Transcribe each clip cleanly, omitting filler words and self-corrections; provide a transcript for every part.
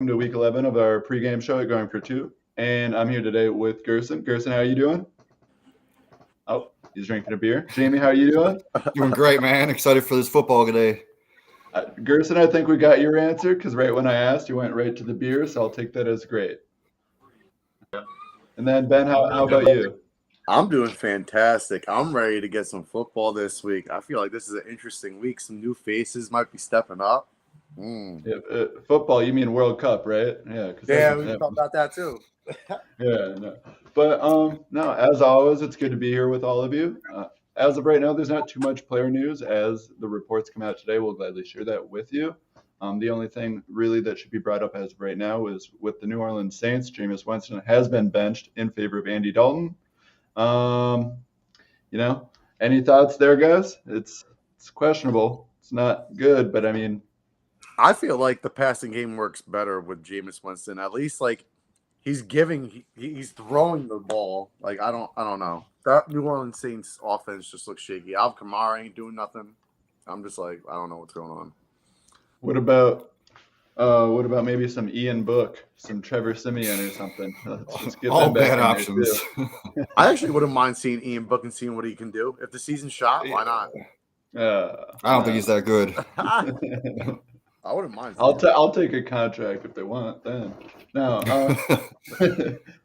to week 11 of our pregame show at GoingFor2. And I'm here today with Gerson. Gerson, how are you doing? Oh, he's drinking a beer. Jamie, how are you doing? Doing great, man. Excited for this football today. Gerson, I think we got your answer because right when I asked, you went right to the beer, so I'll take that as great. And then, Ben, how about you? I'm doing fantastic. I'm ready to get some football this week. I feel like this is an interesting week. Some new faces might be stepping up. Football, you mean World Cup, right? Yeah. We can talk about that too. Yeah, no. But no, as always, it's good to be here with all of you. As of right now, there's not too much player news. As the reports come out today, we'll gladly share that with you. The only thing really that should be brought up as of right now is with the New Orleans Saints, Jameis Winston has been benched in favor of Andy Dalton. Any thoughts there, guys? It's questionable. It's not good, but I mean, I feel like the passing game works better with Jameis Winston. At least like he's throwing the ball. Like I don't know. That New Orleans Saints offense just looks shaky. Alvin Kamara ain't doing nothing. I'm just like, I don't know what's going on. What about maybe some Ian Book, some Trevor Siemian or something? Let's get all them back bad options. I actually wouldn't mind seeing Ian Book and seeing what he can do. If the season's shot, why not? I don't think he's that good. I wouldn't mind. I'll take a contract if they want. Then no.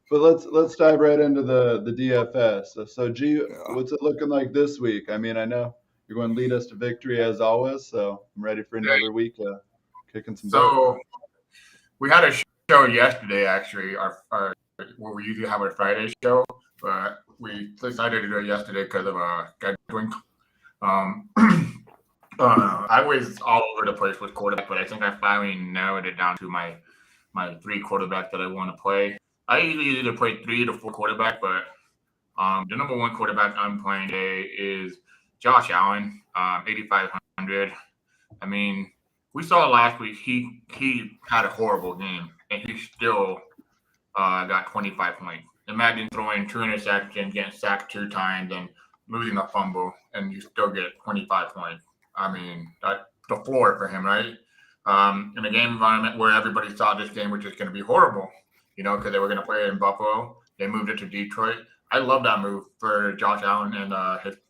But let's dive right into the DFS. So G, what's it looking like this week? I mean, I know you're going to lead us to victory as always, so I'm ready for another week kicking some butt. So we had a show yesterday, actually, our where we usually have our Friday show, but we decided to do it yesterday because of scheduling. I was all over the place with quarterback, but I think I finally narrowed it down to my 3 quarterbacks that I want to play. I usually either play 3 to 4 quarterback, but the number 1 quarterback I'm playing today is Josh Allen, 8,500. I mean, we saw last week he had a horrible game, and he still got 25 points. Imagine throwing 2 interceptions, getting sacked 2 times, and losing a fumble, and you still get 25 points. I mean, that's the floor for him, right? In a game environment where everybody thought this game was just going to be horrible, because they were going to play it in Buffalo. They moved it to Detroit. I love that move for Josh Allen and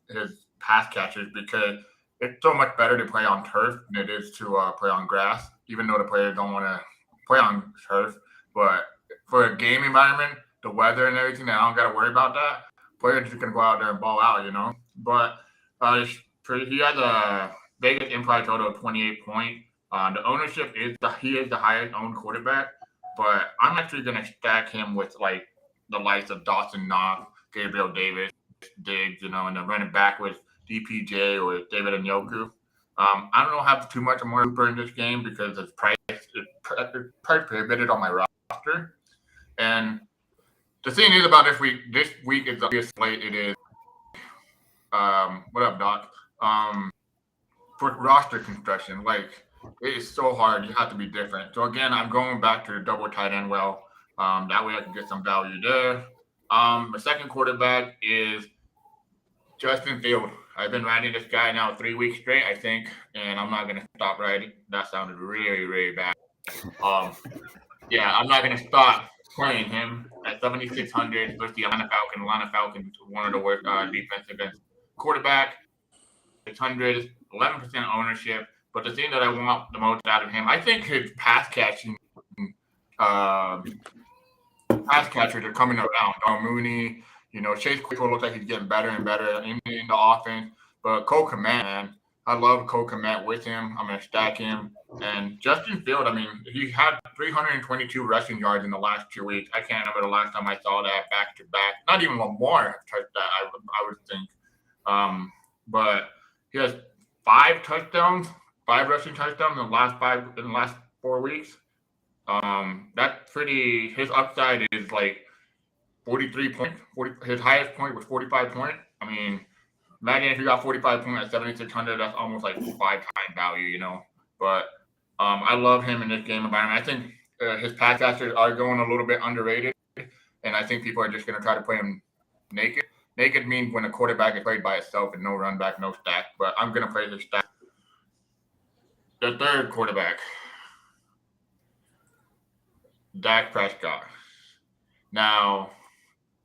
his pass catchers because it's so much better to play on turf than it is to play on grass, even though the players don't want to play on turf. But for a game environment, the weather and everything, I don't got to worry about that. Players are just going to go out there and ball out, But he has a Vegas implied total of 28 points. The ownership he is the highest owned quarterback, but I'm actually going to stack him with like the likes of Dawson Knox, Gabriel Davis, Diggs, and the running back with DPJ or David Njoku. I don't have too much more Hooper in this game because it's price prohibited on my roster. And the thing is about this week is the biggest slate. It is what up, Doc? For roster construction, like it is so hard. You have to be different. So again, I'm going back to the double tight end. That way I can get some value there. My second quarterback is Justin Field. I've been riding this guy now 3 weeks straight, I think, and I'm not gonna stop riding. That sounded really, really bad. I'm not gonna stop playing him at 7,600 versus the Atlanta Falcons. Atlanta Falcons, one of the worst defense against quarterback. 600, 11% ownership. But the thing that I want the most out of him, I think his pass catchers are coming around. Mooney, Chase Claypool looks like he's getting better and better in the offense. But Cole Kmet, man, I love Cole Kmet with him. I'm going to stack him. And Justin Field, I mean, he had 322 rushing yards in the last 2 weeks. I can't remember the last time I saw that back-to-back. Not even Lamar touched that, I would think. But he has 5 rushing touchdowns in the last 4 weeks. That's pretty. His upside is like 43 points. His highest point was 45 points. I mean, imagine if you got 45 points at 7,600. That's almost like 5 times value, But I love him in this game environment. I think his pass catchers are going a little bit underrated, and I think people are just going to try to play him naked. Naked means when a quarterback is played by itself and no run back, no stack. But I'm going to play the stack. The third quarterback. Dak Prescott. Now,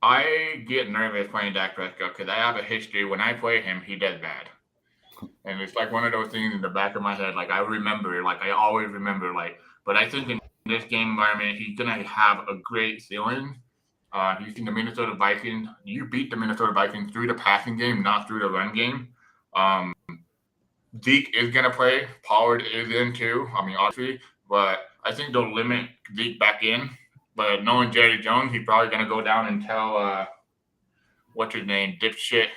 I get nervous playing Dak Prescott because I have a history. When I play him, he does bad. And it's like one of those things in the back of my head. Like, I remember, like, I always remember, like, but I think in this game environment, he's going to have a great ceiling. He's in the Minnesota Vikings. You beat the Minnesota Vikings through the passing game, not through the run game. Zeke is going to play. Pollard is in too. I mean, obviously. But I think they'll limit Zeke back in. But knowing Jerry Jones, he's probably going to go down and tell, what's his name, dipshit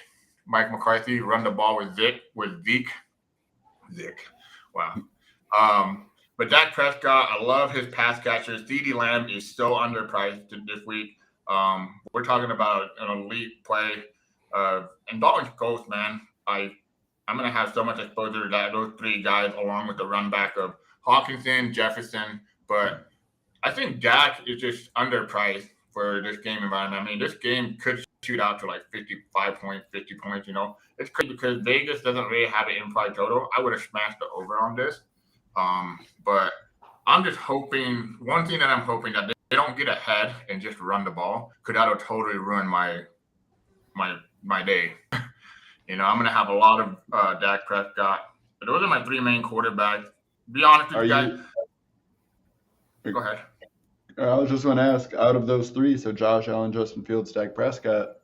Mike McCarthy, run the ball with Zeke. Wow. But Dak Prescott, I love his pass catchers. CeeDee Lamb is so underpriced this week. We're talking about an elite play. And Dalton's ghost, man. I'm going to have so much exposure to those three guys along with the run back of Hawkinson, Jefferson. But I think Dak is just underpriced for this game environment. I mean, this game could shoot out to like 55 points, 50 points, you know. It's crazy because Vegas doesn't really have an implied total. I would have smashed the over on this. But I'm just hoping, one thing that I'm hoping that they don't get ahead and just run the ball, because that'll totally ruin my day. You know, I'm going to have a lot of Dak Prescott. But those are my three main quarterbacks. Be honest with you guys. Go ahead. I was just going to ask, out of those three, so Josh Allen, Justin Fields, Dak Prescott,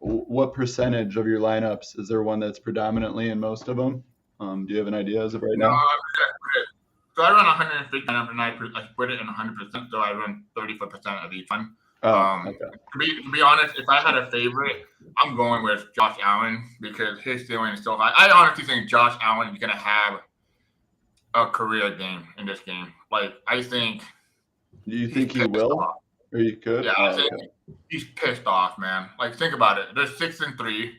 what percentage of your lineups, is there one that's predominantly in most of them? Do you have an idea as of right now? So I run 150 and I split it in 100%, so I run 34% of each one. Okay. To be honest, if I had a favorite, I'm going with Josh Allen because his ceiling is so high. I honestly think Josh Allen is going to have a career game in this game. Like, I think. Do you think he will? Or you could? Yeah, I think he's pissed off, man. Like, think about it. They're 6-3.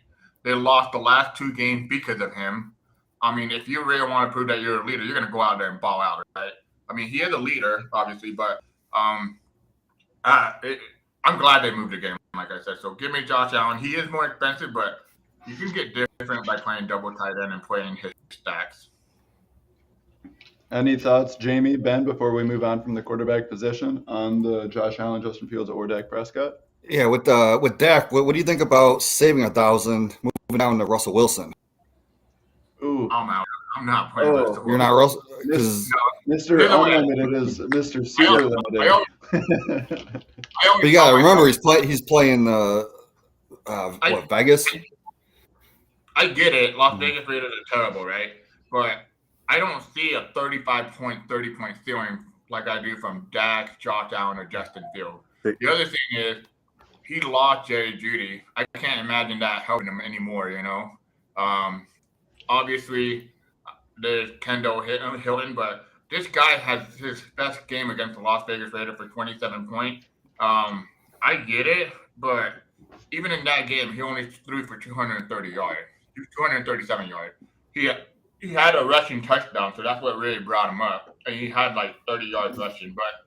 They lost the last two games because of him. I mean, if you really want to prove that you're a leader, you're going to go out there and ball out, right? I mean, he is a leader, obviously, but I'm glad they moved the game, like I said. So give me Josh Allen. He is more expensive, but you can get different by playing double tight end and playing his stacks. Any thoughts, Jamie, Ben, before we move on from the quarterback position on the Josh Allen, Justin Fields, or Dak Prescott? Yeah, with Dak, what do you think about saving 1,000, moving down to Russell Wilson? Ooh. I'm out. I'm not playing Russell Wilson. You're not Russell? Mr. Unlimited is Mr. Super Limited. But you got to remember, he's playing Vegas? I get it. Las Vegas Raiders are terrible, right? But I don't see a 35-point, 30-point ceiling like I do from Dak, Josh Allen, or Justin Fields. The other thing is he lost Jerry Jeudy. I can't imagine that helping him anymore, you know? Obviously, there's Kendall Hilton, but this guy has his best game against the Las Vegas Raiders for 27 points. I get it, but even in that game, he only threw for 230 yards. 237 yards. He had a rushing touchdown, so that's what really brought him up. And he had like 30 yards rushing. But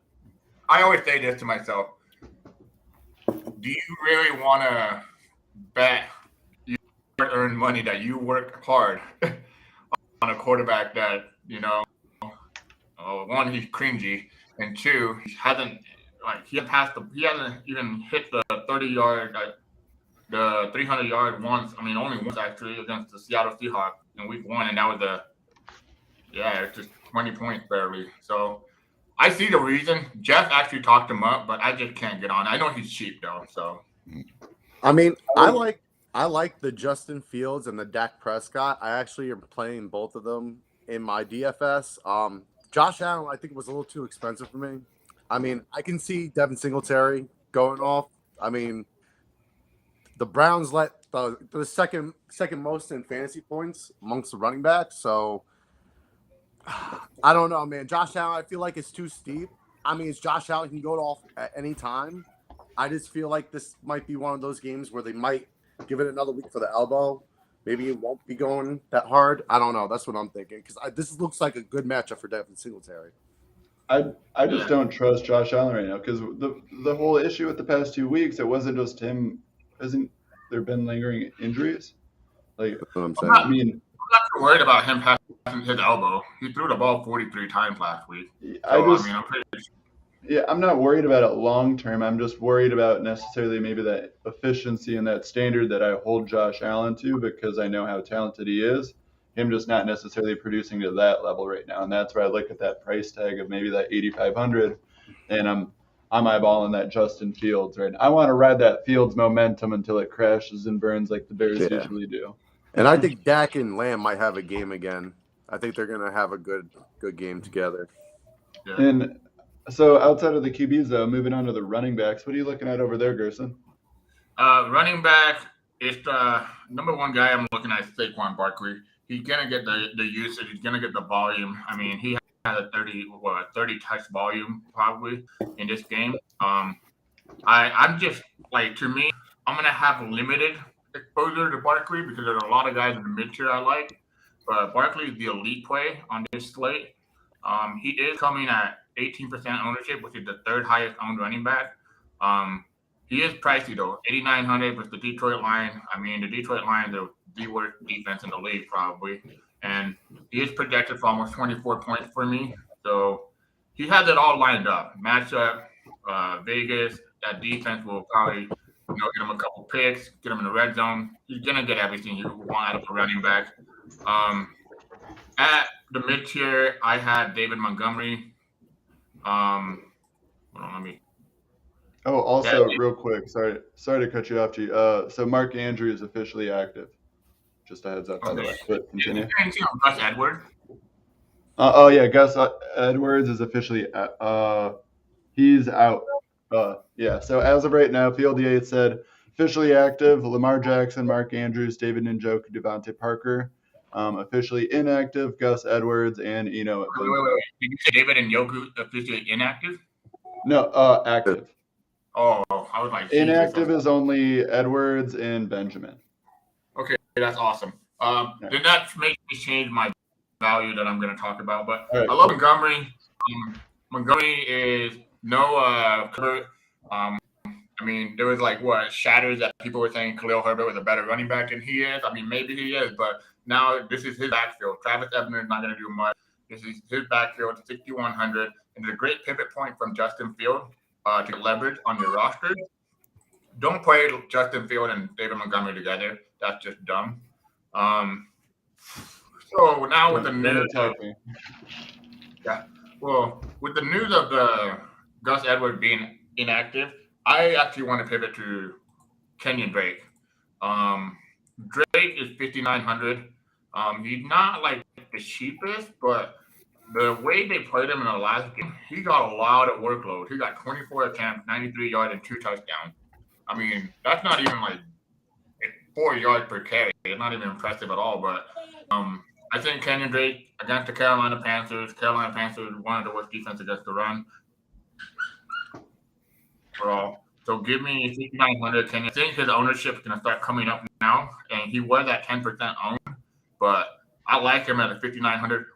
I always say this to myself: do you really want to bet you earn money that you work hard on a quarterback that, you know, one, he's cringy, and two, he hasn't even hit the 30-yard, the 300-yard once. I mean, only once actually against the Seattle Seahawks in week 1, and that was it's just 20 points barely. So I see the reason. Jeff actually talked him up, but I just can't get on. I know he's cheap though, so. I mean, I like the Justin Fields and the Dak Prescott. I actually am playing both of them in my DFS. Josh Allen, I think, was a little too expensive for me. I mean, I can see Devin Singletary going off. I mean, the Browns let the second most in fantasy points amongst the running backs. So I don't know, man. Josh Allen, I feel like it's too steep. I mean, it's Josh Allen. He can go off at any time. I just feel like this might be one of those games where they might give it another week for the elbow. Maybe it won't be going that hard. I don't know. That's what I'm thinking, because this looks like a good matchup for Devin Singletary. I just don't trust Josh Allen right now, because the whole issue with the past 2 weeks, it wasn't just him. Hasn't there been lingering injuries? Like, that's what I'm saying. I'm not too worried about him passing his elbow. He threw the ball 43 times last week. So, I'm pretty sure. Yeah, I'm not worried about it long term. I'm just worried about necessarily maybe that efficiency and that standard that I hold Josh Allen to because I know how talented he is. Him just not necessarily producing to that level right now, and that's where I look at that price tag of maybe that 8,500, and I'm eyeballing that Justin Fields right now. I want to ride that Fields momentum until it crashes and burns like the Bears Yeah. usually do. And I think Dak and Lamb might have a game again. I think they're gonna have a good game together. Yeah. And so outside of the QBs though, moving on to the running backs, what are you looking at over there, Gerson? Running back is the number one guy I'm looking at is Saquon Barkley. He's gonna get the usage. He's gonna get the volume. I mean, he had a 30 touch volume probably in this game. I'm just like, to me, I'm gonna have limited exposure to Barkley because there's a lot of guys in the mid tier I like. But Barkley is the elite play on this slate. He is coming at 18% ownership, which is the third highest owned running back. He is pricey though, 8,900 with the Detroit line. I mean, the Detroit line is the worst defense in the league probably, and he is projected for almost 24 points for me. So he has it all lined up. Matchup, Vegas. That defense will probably, get him a couple picks, get him in the red zone. He's gonna get everything you want out of a running back. At the mid tier, I had David Montgomery. Hold on, let me. Oh, also, real quick, sorry to cut you off, G. So Mark Andrews is officially active. Just a heads up, by the way. But continue. Gus Edwards. Oh yeah, Gus Edwards is officially he's out. Yeah. So as of right now, Field 8 said officially active: Lamar Jackson, Mark Andrews, David Njoku, Devontae Parker. Officially inactive: Gus Edwards and Eno. Wait. Did you say David Njoku officially inactive? No, active. Oh, I was like, inactive is only Edwards and Benjamin. Okay, that's awesome. Then that makes me change my value that I'm going to talk about. But right, I love Montgomery. Montgomery is no Herbert. I mean, there was shatters that people were saying Khalil Herbert was a better running back than he is. I mean, maybe he is, but now this is his backfield. Travis Ebner is not going to do much. This is his backfield, 6,100, and it's a great pivot point from Justin Field to leverage on your roster. Don't play Justin Field and David Montgomery together. That's just dumb. So now with the news with the news of the Gus Edwards being inactive, I actually want to pivot to Kenyon Drake. Drake is 5,900. He's not like the cheapest, but the way they played him in the last game, he got a lot of workload. He got 24 attempts, 93 yards, and 2 touchdowns. I mean, that's not even 4 yards per carry. It's not even impressive at all. But I think Kenyon Drake against the Carolina Panthers. Carolina Panthers is one of the worst defense against the run. So give me 5,900. I think his ownership is going to start coming up now, and he was at 10% owned, but I like him at a 5,900.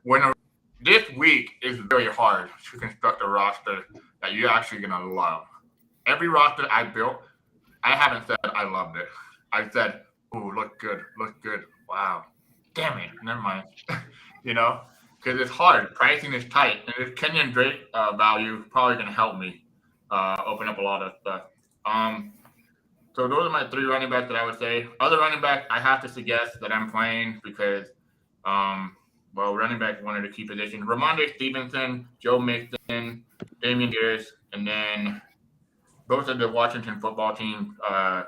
This week is very hard to construct a roster that you're actually going to love. Every roster I built, I haven't said I loved it. I said, ooh, look good. Wow. Damn it. Never mind. Because it's hard. Pricing is tight. And this Kenyon Drake value probably going to help me open up a lot of stuff. So those are my 3 running backs that I would say. Other running back, I have to suggest that I'm playing because, running back one of the key positions. Ramondre Stevenson, Joe Mixon, Damian Harris, and then both of the Washington football team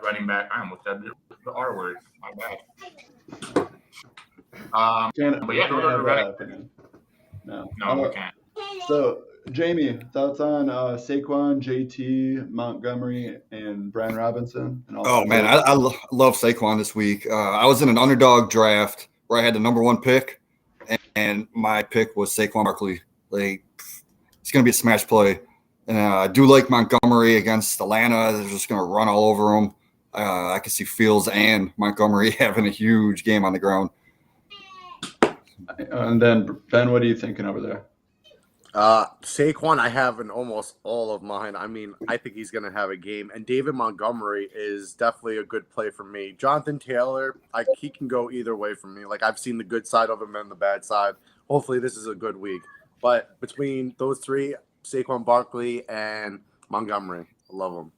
running back. I almost said the R word. My bad. But yeah, those are the running. No, we can't. So, Jamie, thoughts on Saquon, JT, Montgomery, and Brian Robinson? And all man, I love Saquon this week. I was in an underdog draft where I had the number 1 pick, and my pick was Saquon Barkley. It's going to be a smash play. And I do like Montgomery against Atlanta. They're just going to run all over him. I can see Fields and Montgomery having a huge game on the ground. And then, Ben, what are you thinking over there? Saquon, I have in almost all of mine. I mean, I think he's going to have a game. And David Montgomery is definitely a good play for me. Jonathan Taylor, he can go either way for me. I've seen the good side of him and the bad side. Hopefully this is a good week. But between those 3, Saquon Barkley and Montgomery. I love them.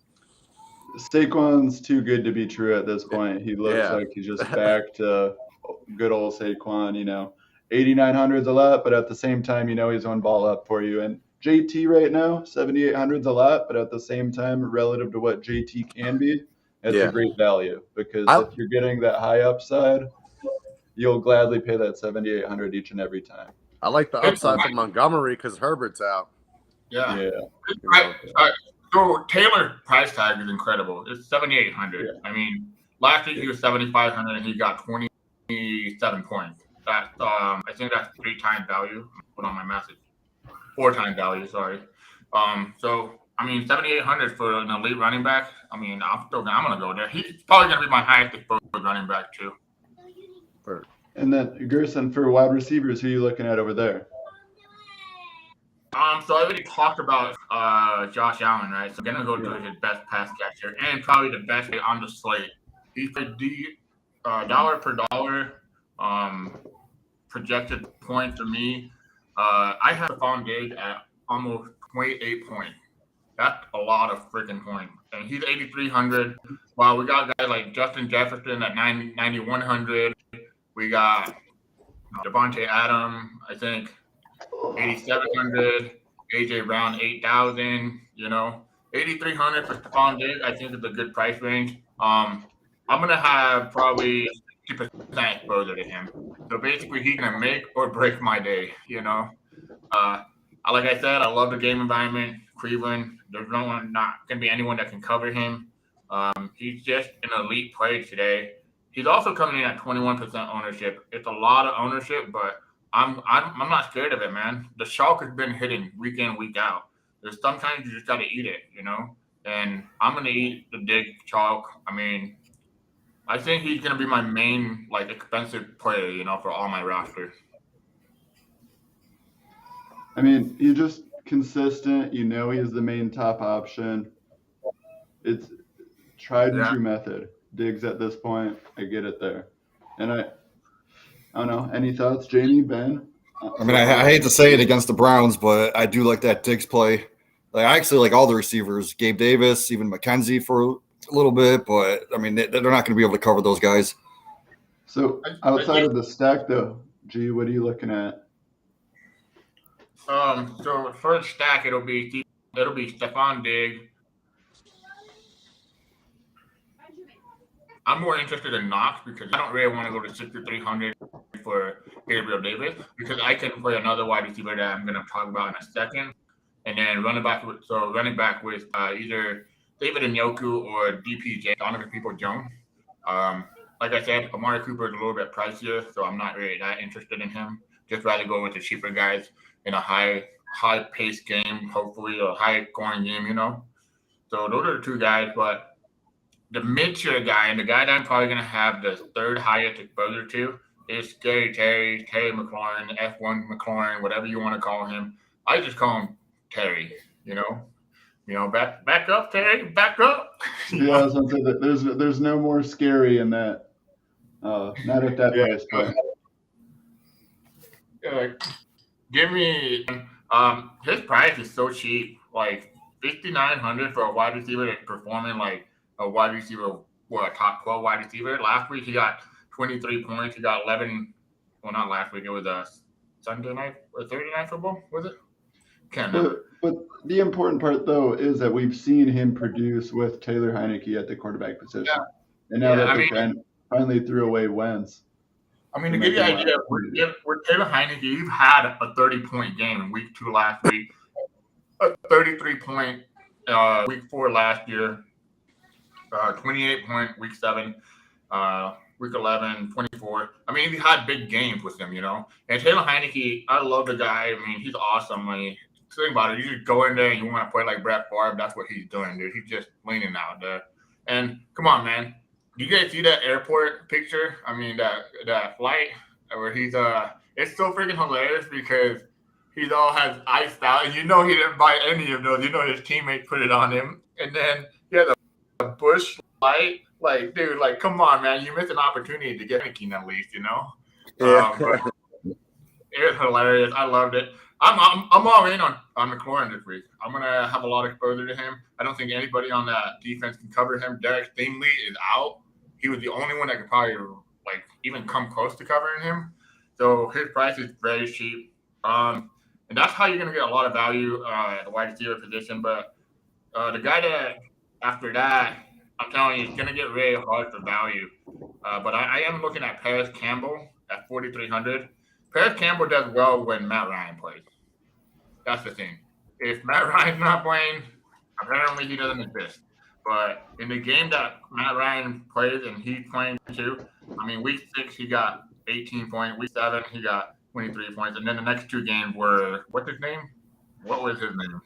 Saquon's too good to be true at this point. He looks like he's just back to good old Saquon, 8,900's a lot, but at the same time, he's one ball up for you. And JT right now, 7,800's a lot, but at the same time, relative to what JT can be, it's a great value because if you're getting that high upside, you'll gladly pay that 7,800 each and every time. I like the upside for Montgomery because Herbert's out. Yeah. So Taylor's price tag is incredible. It's 7,800. Yeah. I mean, last week he was 7,500 and he got 27 points. That's I think that's 3 times value. Put on my message. 4 times value. Sorry. So I mean, 7,800 for an elite running back. I mean, I'm gonna go there. He's probably gonna be my highest exposed running back too. And then Gerson, for wide receivers, who are you looking at over there? So I already talked about Josh Allen, right? So I'm gonna go to his best pass catcher and probably the best on the slate. He's dollar per dollar projected point to me. I have Stephon Diggs at almost 28 points. That's a lot of freaking points. And he's 8,300. Wow, we got guys like Justin Jefferson at 9,100. We got Devontae Adams, I think, 8,700. AJ Brown, 8,000. 8,300 for Stephon Diggs, I think is a good price range. I'm gonna have probably 50% exposure to him. So basically, he's gonna make or break my day. Like I said, I love the game environment. Cleveland, there's not gonna be anyone that can cover him. He's just an elite play today. He's also coming in at 21% ownership. It's a lot of ownership, but I'm not scared of it, man. The chalk has been hitting week in, week out. There's sometimes you just got to eat it, And I'm going to eat the Diggs chalk. I mean, I think he's going to be my main, expensive player, for all my rosters. I mean, he's just consistent. He is the main top option. It's tried and true method. Diggs at this point, I get it there. And I don't know. Any thoughts, Jamie, Ben? I mean, I hate to say it against the Browns, but I do like that Diggs play. I actually like all the receivers, Gabe Davis, even McKenzie for a little bit, but I mean, they're not going to be able to cover those guys. So outside of the stack, though, G, what are you looking at? So for the stack, it'll be Stephon Diggs. I'm more interested in Knox because I don't really want to go to 6,300 for Gabriel Davis because I can play another wide receiver that I'm going to talk about in a second, and then running back with either David Njoku or DPJ, Donovan Peoples-Jones. Like I said, Amari Cooper is a little bit pricier, so I'm not really that interested in him. Just rather go with the cheaper guys in a high-paced game, hopefully, or high-scoring game, So those are the 2 guys, but the mid-tier guy, and the guy that I'm probably going to have the 3rd highest exposure to is Terry McLaurin, F1 McLaurin, whatever you want to call him. I just call him Terry, back up, Terry, back up. Yeah, I was going to say that there's no more scary in that. Not at that price point. Give me his price is so cheap, like $5,900 for a wide receiver that's performing like a wide receiver or a top 12 wide receiver. Last week he got 23 points. He got 11. Well, not last week. It was a Sunday night or Thursday night football. Was it? Can't remember. But the important part though is that we've seen him produce with Taylor Heineke at the quarterback position, and now that they finally threw away Wentz. I mean, to give you an idea, with Taylor Heineke, you've had a 30-point game in week 2 last week, a 33-point week 4 last year. 28-point week 7, week 11, 24. I mean, he had big games with him, And Taylor Heineke, I love the guy. I mean, he's awesome. I mean, think about it. You just go in there and you want to play like Brett Favre. That's what he's doing, dude. He's just leaning out there. And come on, man. You guys see that airport picture? I mean, that flight where he's it's so freaking hilarious because he all has iced out, and he didn't buy any of those. His teammate put it on him, and then he had a Bush light. Like, dude, come on, man. You missed an opportunity to get King at least, Yeah. But it was hilarious. I loved it. I'm all in on McLaurin this week. I'm gonna have a lot of exposure to him. I don't think anybody on that defense can cover him. Derek Stingley is out. He was the only one that could probably like even come close to covering him. So his price is very cheap. And that's how you're gonna get a lot of value at the wide receiver position. But the guy that after that, I'm telling you, it's gonna get really hard for value. But I am looking at Paris Campbell at 4,300. Paris Campbell does well when Matt Ryan plays. That's the thing. If Matt Ryan's not playing, apparently he doesn't exist. But in the game that Matt Ryan plays and he's playing too, I mean, week 6 he got 18 points. Week 7 he got 23 points. And then the next 2 games were what's his name? What was his name?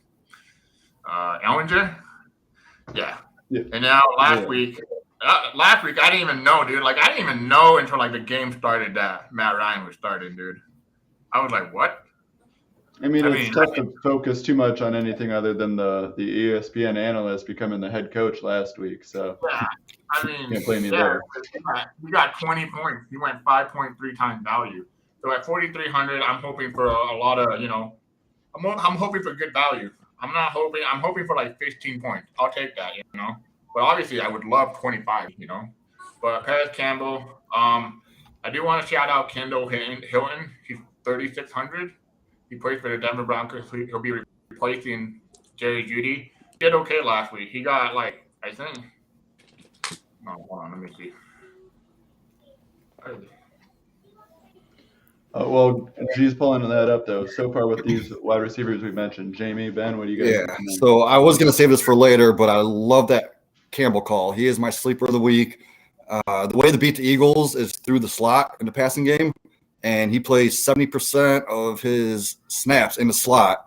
Ellinger? Yeah. And now last week I didn't even know, dude. Like I didn't even know until like the game started that Matt Ryan was starting, dude. I was like, what? I mean, it's tough to focus too much on anything other than the ESPN analyst becoming the head coach last week. So yeah, I mean, can't blame me there. He got 20 points. He went 5.3 times value. So at 4,300, I'm hoping for a lot of, I'm hoping for good value. I'm hoping for like 15 points. I'll take that, But obviously, I would love 25, But Paris Campbell, I do want to shout out Kendall Hilton. He's 3,600. He plays for the Denver Broncos. He'll be replacing Jerry Jeudy. He did okay last week. He got hold on, let me see. Well, she's pulling that up though. So far with these wide receivers we've mentioned, Jamie, Ben, what do you guys? Yeah. So I was going to save this for later, but I love that Campbell call. He is my sleeper of the week. The way to beat the Eagles is through the slot in the passing game. And he plays 70% of his snaps in the slot.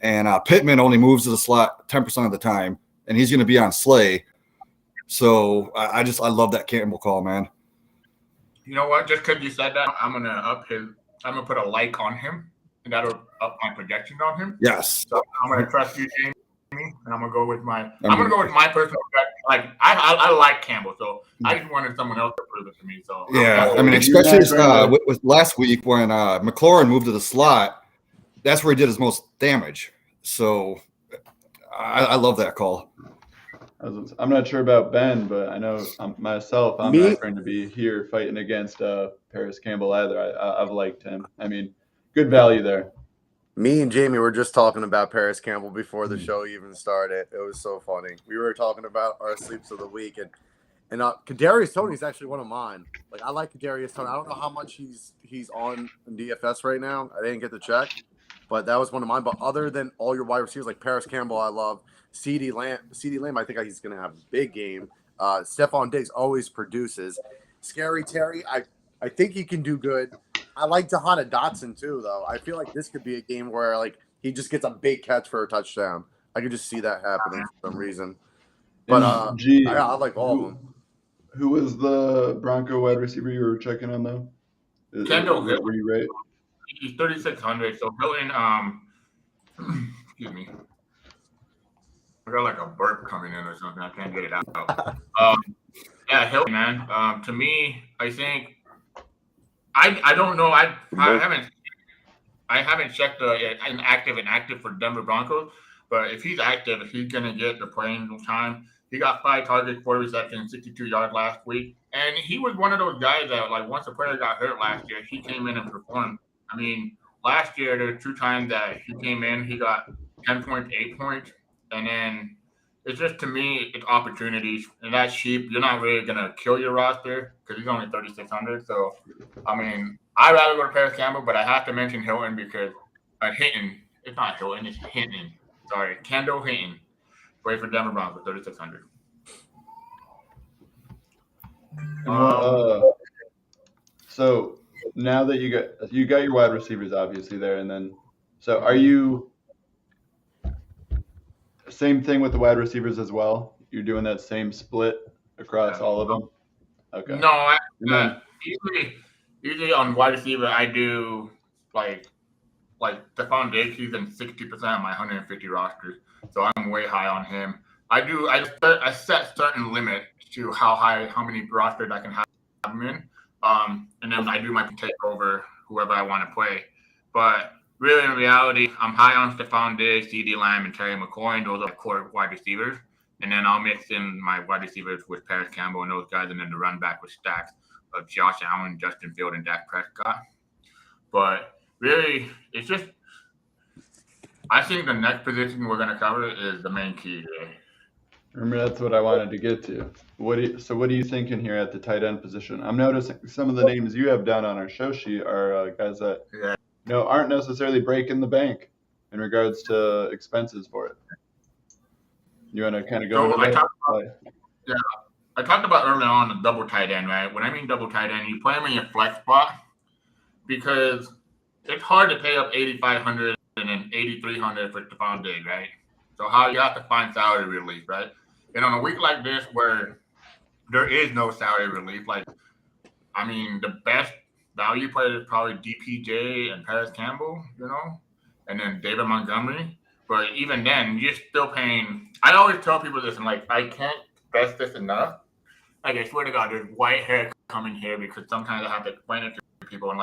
And Pittman only moves to the slot 10% of the time. And he's going to be on Slay. So I love that Campbell call, man. You know what? Just because you said that, I'm going to put a like on him. And that'll up my projections on him. Yes. So I'm going to trust you, Jamie. And I'm going to go with my personal bet. Like, I like Campbell. So I just wanted someone else to prove it to me. So yeah, I mean, especially with last week when McLaurin moved to the slot, that's where he did his most damage. So I love that call. I'm not sure about Ben, but I know myself, I'm not going to be here fighting against Paris Campbell either. I've liked him. I mean, good value there. Me and Jamie were just talking about Paris Campbell before the show even started. It was so funny. We were talking about our sleeps of the week, and Kadarius Toney is actually one of mine. Like I like Kadarius Toney. I don't know how much he's on in DFS right now. I didn't get the check, but that was one of mine. But other than all your wide receivers like Paris Campbell, I love CeeDee Lamb. I think he's going to have a big game. Stephon Diggs always produces. Scary Terry, I think he can do good. I like Dahana Dotson too, though. I feel like this could be a game where like he just gets a big catch for a touchdown. I could just see that happening for some reason. But I like all of them. Who was the Bronco wide receiver you were checking on though? Kendall. Were you right? He's 3,600. So Hilton, excuse me. I got like a burp coming in or something. I can't get it out. Yeah, Hilton, man. To me, I think. I don't know. I haven't checked an active for Denver Broncos, but if he's active, if he's gonna get the playing time, he got 5 targets, 4 receptions, 62 yards last week, and he was one of those guys that like once a player got hurt last year, he came in and performed. I mean, last year there were 2 times that he came in, he got 10 points, 8 points, and then. It's just, to me, it's opportunities, and that's cheap. You're not really going to kill your roster because he's only 3,600. So, I mean, I'd rather go to Paris Campbell, but I have to mention Hilton because Hinton, it's not Hilton, it's Hinton. Sorry, Kendall Hinton. Plays for Denver Broncos, 3,600. So, now that you got your wide receivers, obviously, there, and then, so are you – same thing with the wide receivers as well? You're doing that same split across all of them? Okay. No, usually on wide receiver, I do like Stephon Diggs. He's in 60% of my 150 rosters, so I'm way high on him. I set certain limit to how many rosters I can have him in, and then I do my takeover whoever I want to play. But really, in reality, I'm high on Stephon Diggs, CeeDee Lamb, and Terry McLaurin. Those are my core wide receivers. And then I'll mix in my wide receivers with Paris Campbell and those guys, and then the run back with stacks of Josh Allen, Justin Field, and Dak Prescott. But really, it's just I think the next position we're going to cover is the main key today. Remember, that's what I wanted to get to. What are you thinking here at the tight end position? I'm noticing some of the names you have down on our show sheet are guys that aren't necessarily breaking the bank in regards to expenses for it. You want to kind of go into that? I talked about earlier on the double tight end, right? When I mean double tight end, you play them in your flex spot because it's hard to pay up $8,500 and then $8,300 for Stephon Diggs, right? So how you have to find salary relief, right? And on a week like this where there is no salary relief, the best value player is probably DPJ and Paris Campbell, and then David Montgomery. But even then, you're still paying. I always tell people this, and I can't stress this enough. I swear to God, there's white hair coming here because sometimes I have to explain it to people and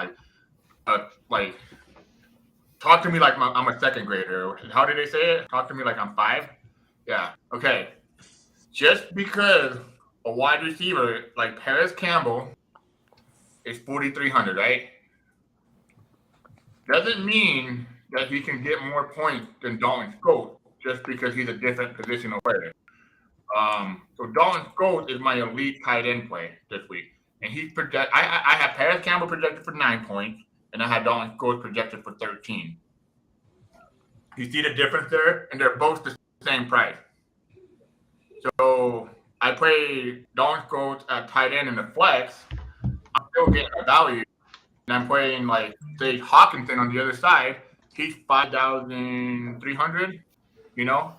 talk to me like I'm a second grader. How did they say it? Talk to me like I'm 5. Yeah. Okay. Just because a wide receiver like Paris Campbell is $4,300, right? Doesn't mean that he can get more points than Dalton Schultz just because he's a different positional player. So Dalton Schultz is my elite tight end play this week. And he's projected. I have Paris Campbell projected for 9 points, and I have Dalton Schultz projected for 13. You see the difference there? And they're both the same price. So I play Dalton Schultz at tight end in the flex. I'm still getting a value. And I'm playing, say, Hawkinson on the other side. He's 5,300.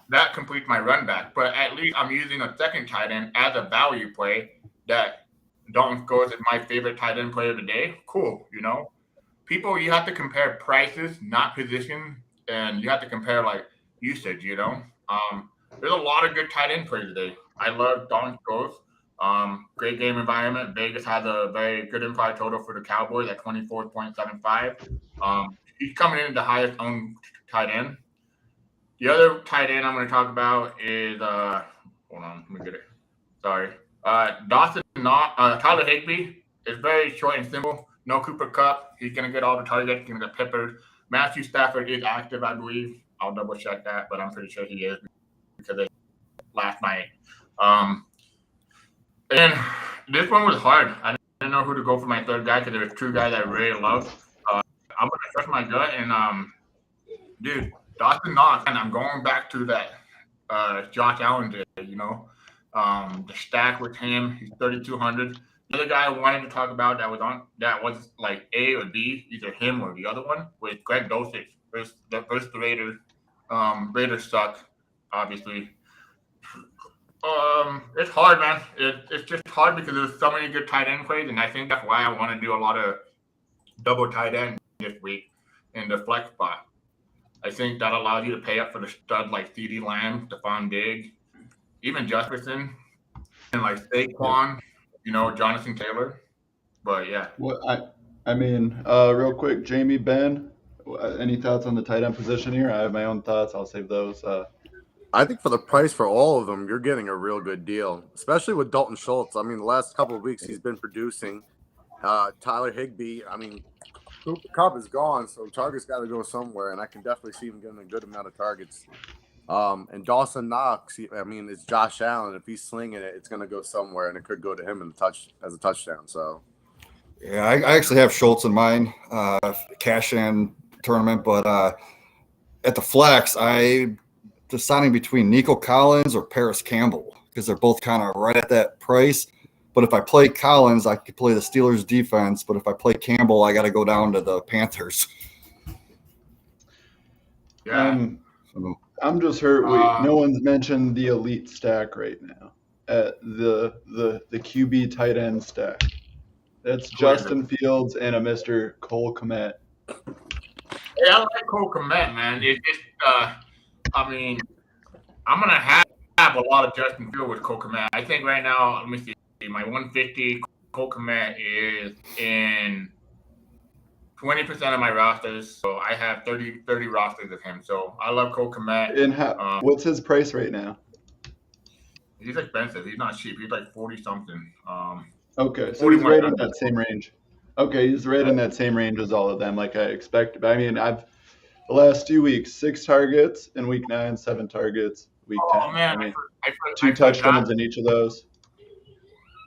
That completes my run back. But at least I'm using a second tight end as a value play that Dalton Schultz is my favorite tight end player of the day. Cool, People, you have to compare prices, not position, and you have to compare, usage, There's a lot of good tight end plays today. I love Dalton Schultz. Great game environment. Vegas has a very good implied total for the Cowboys at 24.75. He's coming in the highest owned tight end. The other tight end I'm going to talk about is hold on, let me get it. Sorry. Tyler Higbee is very short and simple. No Cooper Kupp. He's going to get all the targets. He's going to get peppered. Matthew Stafford is active, I believe. I'll double check that, but I'm pretty sure he is because they last night. And this one was hard. I didn't know who to go for my third guy because there was 2 guys I really love. I'm going to trust my gut. And, dude, Dawson Knox, and I'm going back to that Josh Allen day, the stack with him. He's 3,200. The other guy I wanted to talk about that was like A or B, either him or the other one, was Greg Dulcich. Versus the Raiders. Raiders suck, obviously. It's hard, man. It's just hard because there's so many good tight end plays, and I think that's why I want to do a lot of double tight end this week in the flex spot. I think that allows you to pay up for the stud like CeeDee Lamb, Stephon Diggs, even Jefferson, and Saquon, Jonathan Taylor. But yeah. Well, real quick, Jamie, Ben, any thoughts on the tight end position here? I have my own thoughts. I'll save those. I think for the price for all of them, you're getting a real good deal, especially with Dalton Schultz. The last couple of weeks he's been producing. Tyler Higbee, Cooper Kupp is gone, so targets got to go somewhere, and I can definitely see him getting a good amount of targets. And Dawson Knox, it's Josh Allen. If he's slinging it, it's going to go somewhere, and it could go to him as a touchdown. So, yeah, I actually have Schultz in mine, cash-in tournament, but at the flex, I deciding between Nico Collins or Paris Campbell because they're both kind of right at that price. But if I play Collins, I could play the Steelers defense. But if I play Campbell, I got to go down to the Panthers. Yeah. I'm just hurt. No one's mentioned the elite stack right now. The QB tight end stack. That's Justin Fields and a Mr. Cole Kmet. Hey, I like Cole Kmet, man. It's just, I'm going to have a lot of Justin Fields with Cole Kmet. I think right now, let me see, my 150 Cole Kmet is in 20% of my rosters. So I have 30 rosters of him. So I love Cole Kmet. And what's his price right now? He's expensive. He's not cheap. He's like 40 something. Okay, so he's right in that same range. Okay, he's right in that same range as all of them, like I expected. I mean, the last 2 weeks, 6 targets in week 9, 7 targets week 10. Oh man, I mean, I 2 touchdowns in each of those.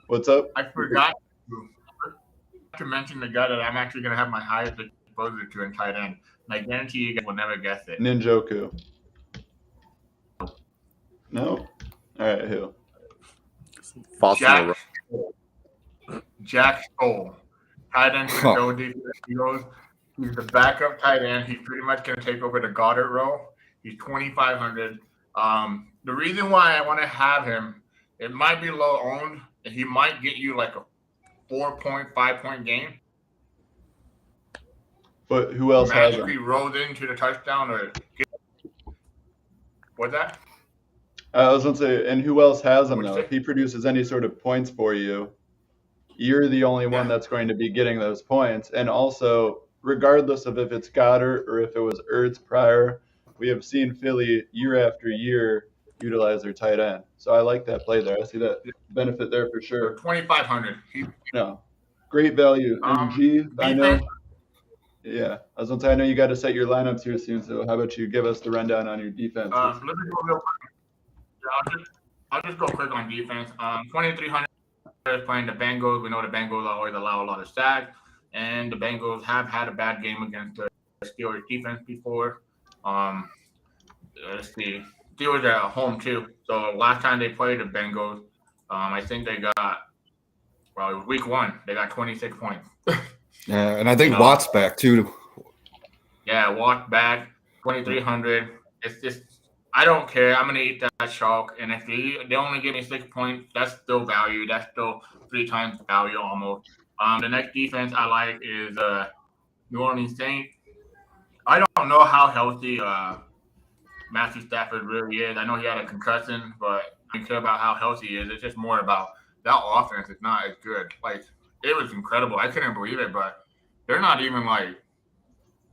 What's up? I forgot to mention the guy that I'm actually going to have my highest exposure to in tight end. And I guarantee you guys will never guess it. Ninjoku. No? All right, who? Jack Stoll. Tight end for the Philadelphia Eagles. He's the backup tight end. He's pretty much going to take over the Goddard role. He's 2,500. The reason why I want to have him, it might be low owned. He might get you like a 4-point, 5-point game. But who else has him? If he rolls into the touchdown what's that? I was going to say, and who else has him, though? If he produces any sort of points for you, you're the only one that's going to be getting those points. And also, regardless of if it's Goddard or if it was Ertz prior, we have seen Philly year after year utilize their tight end. So I like that play there. I see that benefit there for sure. 2,500. No, great value. And G, I know. Yeah, I was going to say, I know you got to set your lineups here soon. So how about you give us the rundown on your defense? Let me go real quick. I'll just go quick on defense. 2,300 is playing the Bengals. We know the Bengals always allow a lot of sacks, and the Bengals have had a bad game against the Steelers defense before. Let's see. Steelers are at home too. So last time they played the Bengals, I think they got, well, it was week 1. They got 26 points. Yeah, and I think Watt's back too. Yeah, Watt's back. 2,300. It's just, I don't care. I'm gonna eat that chalk, and if they only give me 6 points, that's still value. That's still 3 times value almost. The next defense I like is New Orleans Saints. I don't know how healthy Matthew Stafford really is. I know he had a concussion, but I don't care about how healthy he is. It's just more about that offense is not as good. Like, it was incredible. I couldn't believe it, but they're not even like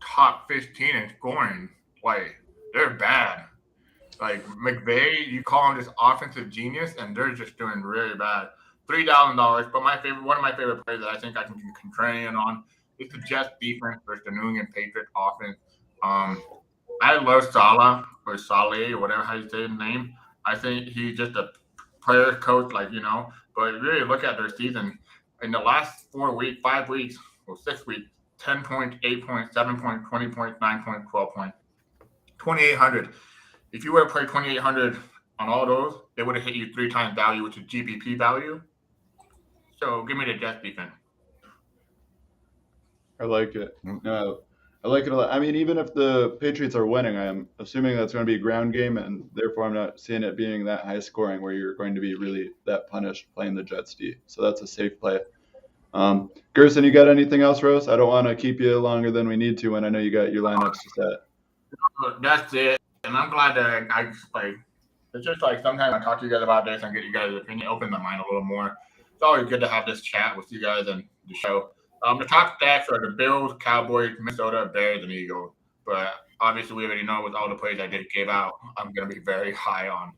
top 15 in scoring. Like, they're bad. Like, McVay, you call him this offensive genius, and they're just doing really bad. $3,000, but one of my favorite players that I think I can contrarian on is the Jets defense versus the New England Patriots offense. I love Salah or Saleh or whatever how you say his name. I think he's just a player coach, but really look at their season. In the last 5 weeks, 6 weeks, 10 points, 8 points, 7 points, 20 points, 9 points, 12 points, 2,800. If you were to play 2,800 on all those, they would have hit you 3 times value, which is GPP value. So give me the Jets defense. I like it. No, I like it a lot. I mean, even if the Patriots are winning, I'm assuming that's going to be a ground game, and therefore I'm not seeing it being that high scoring where you're going to be really that punished playing the Jets D. So that's a safe play. Gerson, you got anything else for us? I don't want to keep you longer than we need to, and I know you got your lineups set. That's it. And I'm glad that it's just like sometimes I talk to you guys about this and get you guys' opinion, open my mind a little more. It's always good to have this chat with you guys and the show. The top stats are the Bills, Cowboys, Minnesota, Bears, and Eagles. But obviously, we already know with all the plays I did give out, I'm going to be very high on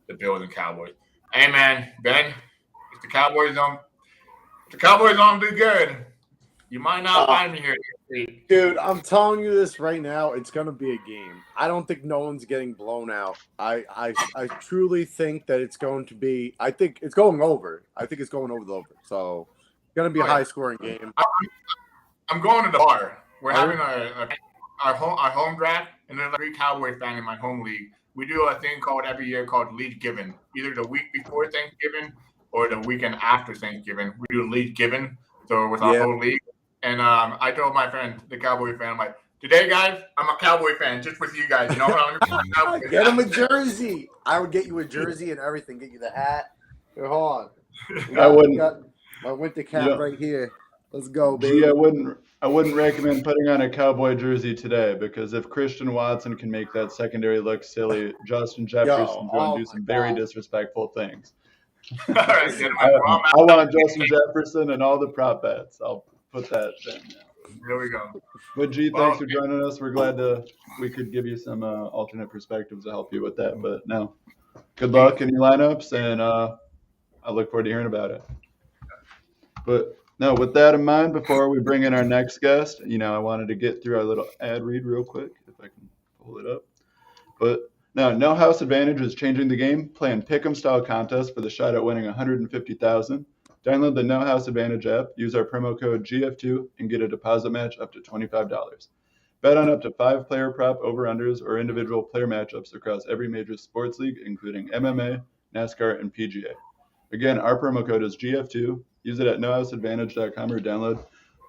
the Bills and Cowboys. Hey, man, Ben, if the Cowboys don't do good, you might not find me here this week. Dude, I'm telling you this right now. It's going to be a game. I don't think no one's getting blown out. I truly think that it's going to be – I think it's going over. I think it's going over the over. So – going to be a high-scoring game. I'm going to the bar. We're having our home draft, and there's 3 Cowboys fans in my home league. We do a thing every year called League Given, either the week before Thanksgiving or the weekend after Thanksgiving. We do League Given, so with our whole league. And I told my friend, the Cowboy fan, I'm like, today, guys, I'm a Cowboy fan just with you guys. You know what I'm Get him a jersey. I would get you a jersey and everything. Get you the hat. Here, hold on. I wouldn't. My winter cap right here. Let's go, baby. Gee, I wouldn't recommend putting on a Cowboy jersey today, because if Christian Watson can make that secondary look silly, Justin Jefferson's going to do some very disrespectful things. All right, I want Justin Jefferson and all the prop bets. I'll put that in now. There we go. But G, thanks for joining us. We're glad we could give you some alternate perspectives to help you with that. But no, good luck in your lineups, and I look forward to hearing about it. But no, with that in mind, before we bring in our next guest, I wanted to get through our little ad read real quick, if I can pull it up. But no house advantage is changing the game. Playing pick'em style contest for the shot at winning $150,000. Download the No House Advantage app, use our promo code GF2, and get a deposit match up to $25. Bet on up to 5-player prop over-unders or individual player matchups across every major sports league, including MMA, NASCAR, and PGA. Again, our promo code is GF2. Use it at nohouseadvantage.com or download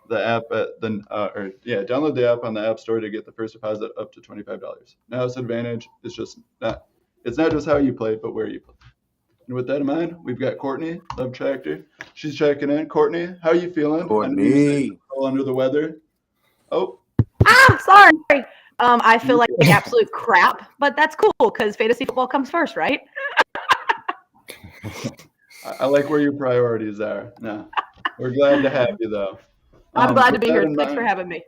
the app download the app on the App Store to get the first deposit up to $25. No House Advantage is not just how you play, but where you play. And with that in mind, we've got Courtney, Love Tractor. She's checking in. Courtney, how are you feeling? Courtney. All under the weather. Oh. Sorry. I feel like absolute crap, but that's cool because fantasy football comes first, right? I like where your priorities are. No, we're glad to have you, though. I'm glad to be here. Thanks for having me.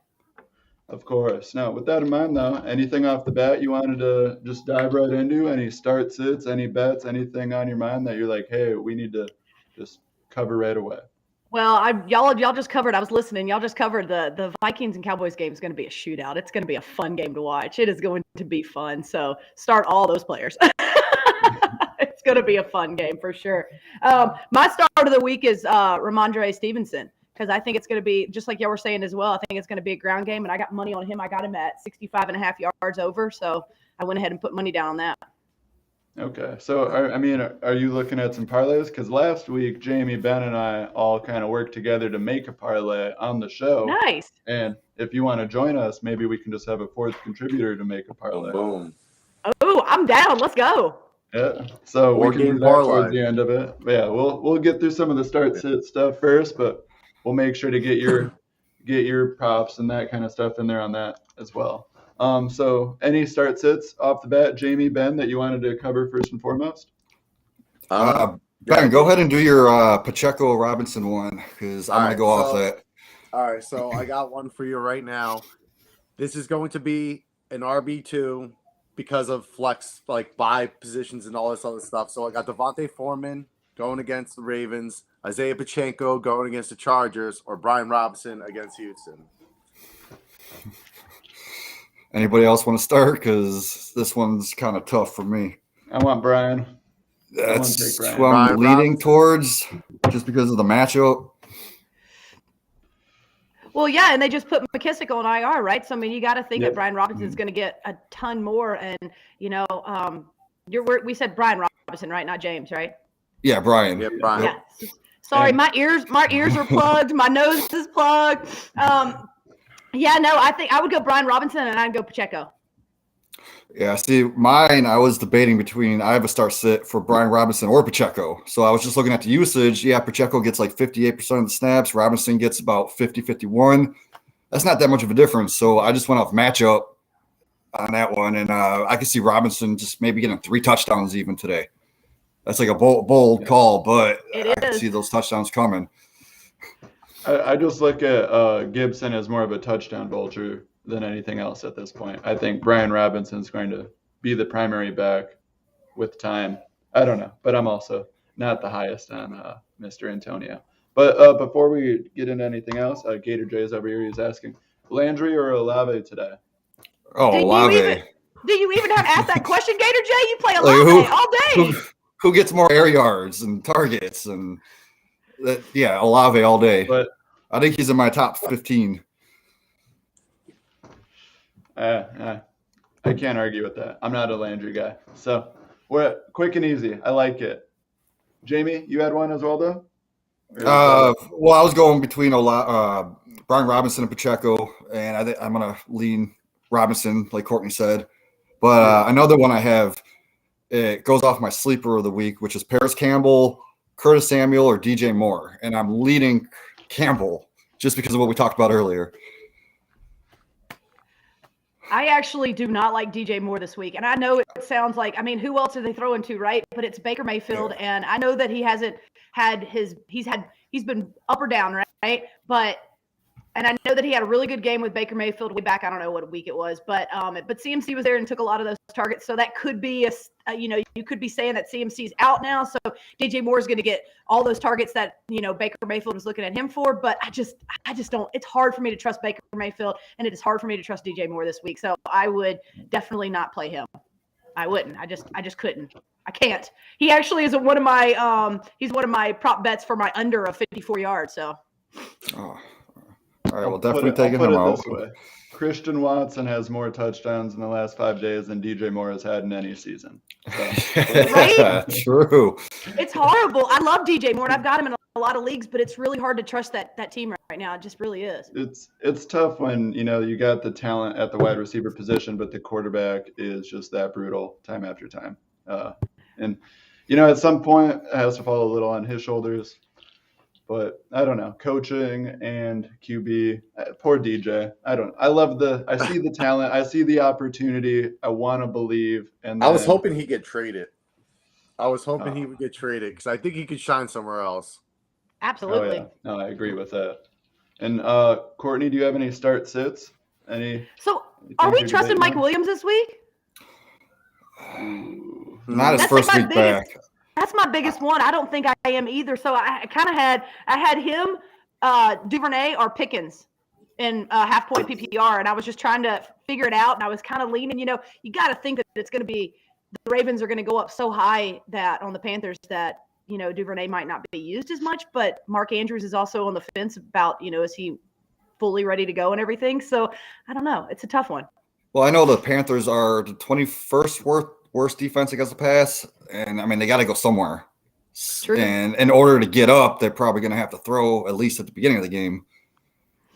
Of course. Now, with that in mind, though, anything off the bat you wanted to just dive right into? Any start sits, any bets, anything on your mind that you're like, hey, we need to just cover right away? Well, y'all just covered. I was listening. Y'all just covered the Vikings and Cowboys game is going to be a shootout. It's going to be a fun game to watch. It is going to be fun. So start all those players. It's going to be a fun game for sure. My start of the week is Ramondre Stevenson. Because I think it's going to be, just like y'all were saying as well, I think it's going to be a ground game, and I got money on him. I got him at 65.5 yards over, so I went ahead and put money down on that. Okay. So, are you looking at some parlays? Because last week, Jamie, Ben, and I all kind of worked together to make a parlay on the show. Nice. And if you want to join us, maybe we can just have a fourth contributor to make a parlay. Boom. Oh, I'm down. Let's go. Yeah. So we can do that towards the end of it. But yeah, we'll get through some of the start-sit stuff first, but we'll make sure to get your props and that kind of stuff in there on that as well. So any start sits off the bat, Jamie, Ben, that you wanted to cover first and foremost? Ben, go ahead and do your Pacheco Robinson one because I'm going to go off that. All right, so I got one for you right now. This is going to be an RB2 because of flex, like buy positions and all this other stuff. So I got Devontae Foreman going against the Ravens, Isaiah Pacheco going against the Chargers, or Brian Robinson against Houston. Anybody else want to start? Because this one's kind of tough for me. I want Brian. That's what I'm leaning towards just because of the matchup. Well, yeah, and they just put McKissick on IR, right? So, you got to think that Brian Robinson's going to get a ton more. And, we said Brian Robinson, right? Not James, right? Yeah, Brian. Yeah, Brian. Yeah. Sorry, my ears are plugged. My nose is plugged. I think I would go Brian Robinson and I'd go Pacheco. Yeah, see, mine, I was debating between I have a start sit for Brian Robinson or Pacheco. So I was just looking at the usage. Yeah, Pacheco gets like 58% of the snaps. Robinson gets about 50-51. That's not that much of a difference. So I just went off matchup on that one. And I could see Robinson just maybe getting 3 touchdowns even today. That's like a bold call, but I can see those touchdowns coming. I just look at Gibson as more of a touchdown vulture than anything else at this point. I think Brian Robinson's going to be the primary back with time. I don't know, but I'm also not the highest on Mr. Antonio. But before we get into anything else, Gator J's over here, he's asking, Landry or Olave today? Oh, Olave. Do you even have to ask that question, Gator J? You play Olave all day. Who gets more air yards and targets and Olave all day. But I think he's in my top 15. I can't argue with that. I'm not a Landry guy. So we're quick and easy. I like it. Jamie, you had one as well, though? Well, I was going between Brian Robinson and Pacheco, and I'm going to lean Robinson, like Courtney said. But another one I have, it goes off my sleeper of the week, which is Paris Campbell, Curtis Samuel, or DJ Moore. And I'm leading Campbell just because of what we talked about earlier. I actually do not like DJ Moore this week. And I know it sounds like, who else are they throwing to, right? But it's Baker Mayfield. Yeah. And I know that he hasn't had he's been up or down, right? But And I know that he had a really good game with Baker Mayfield way back. I don't know what week it was, but CMC was there and took a lot of those targets. So that could be you could be saying that CMC's out now. So DJ Moore is going to get all those targets that, Baker Mayfield was looking at him for. But I just don't, it's hard for me to trust Baker Mayfield, and it is hard for me to trust DJ Moore this week. So I would definitely not play him. I wouldn't. I just couldn't. I can't. He actually is one of my prop bets for my under of 54 yards. So. Oh. All right, well, definitely taking him out. This way. Christian Watson has more touchdowns in the last 5 days than DJ Moore has had in any season. So. Right? True. It's horrible. I love DJ Moore, and I've got him in a lot of leagues, but it's really hard to trust that team right now. It just really is. It's tough when, you got the talent at the wide receiver position, but the quarterback is just that brutal time after time. And, at some point, it has to fall a little on his shoulders. But I don't know, coaching and QB, poor DJ. I see the talent. I see the opportunity. I want to believe. And I was hoping he'd get traded. I was hoping he would get traded because I think he could shine somewhere else. Absolutely. Oh, yeah. No, I agree with that. And Courtney, do you have any start sits? So are we trusting Mike Williams this week? Not his first week back. That's my biggest one. I don't think I am either. So I kind of had him, Duvernay or Pickens in half point PPR, and I was just trying to figure it out. And I was kind of leaning. You got to think that it's going to be the Ravens are going to go up so high that on the Panthers that Duvernay might not be used as much. But Mark Andrews is also on the fence about is he fully ready to go and everything. So I don't know. It's a tough one. Well, I know the Panthers are the 21st worst defense against the pass, and I mean they got to go somewhere. True. And in order to get up, they're probably going to have to throw at least at the beginning of the game.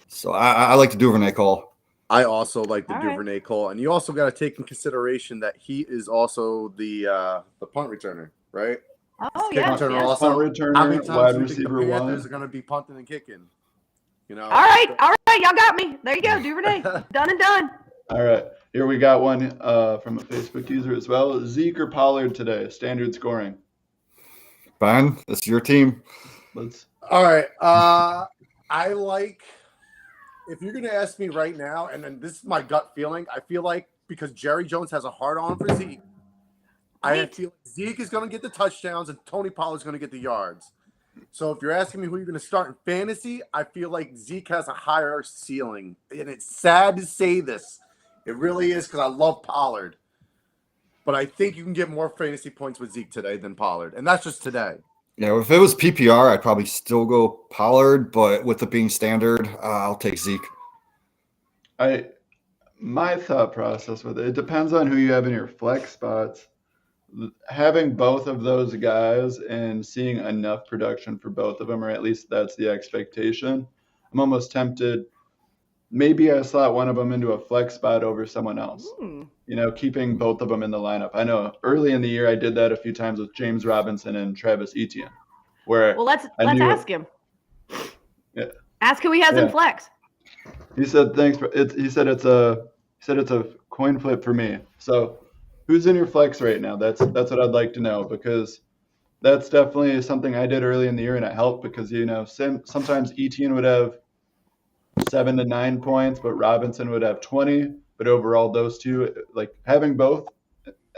So I like the Duvernay call. I also like the Duvernay call, and you also got to take in consideration that he is also the punt returner, right? Oh yeah, punt returner, how many times wide do you think receiver the Panthers one. are going to be punting and kicking? All right, y'all got me. There you go, Duvernay, done and done. All right. Here we got one from a Facebook user as well. Zeke or Pollard today? Standard scoring. Ben, it's your team. All right. I like, if you're going to ask me right now, and then this is my gut feeling, I feel like because Jerry Jones has a hard on for Zeke, I feel like Zeke is going to get the touchdowns and Tony Pollard's going to get the yards. So if you're asking me who you're going to start in fantasy, I feel like Zeke has a higher ceiling. And it's sad to say this. It really is because I love Pollard. But I think you can get more fantasy points with Zeke today than Pollard. And that's just today. Yeah, if it was PPR, I'd probably still go Pollard. But with it being standard, I'll take Zeke. My thought process with it depends on who you have in your flex spots. Having both of those guys and seeing enough production for both of them, or at least that's the expectation, I'm almost tempted. Maybe I slot one of them into a flex spot over someone else, keeping both of them in the lineup. I know early in the year I did that a few times with James Robinson and Travis Etienne. Let's ask him. Yeah. Ask who he has in flex. He said thanks. He said it's a coin flip for me. So who's in your flex right now? That's what I'd like to know, because that's definitely something I did early in the year and it helped because sometimes Etienne would have 7 to 9 points, but Robinson would have 20. But overall, those two, like having both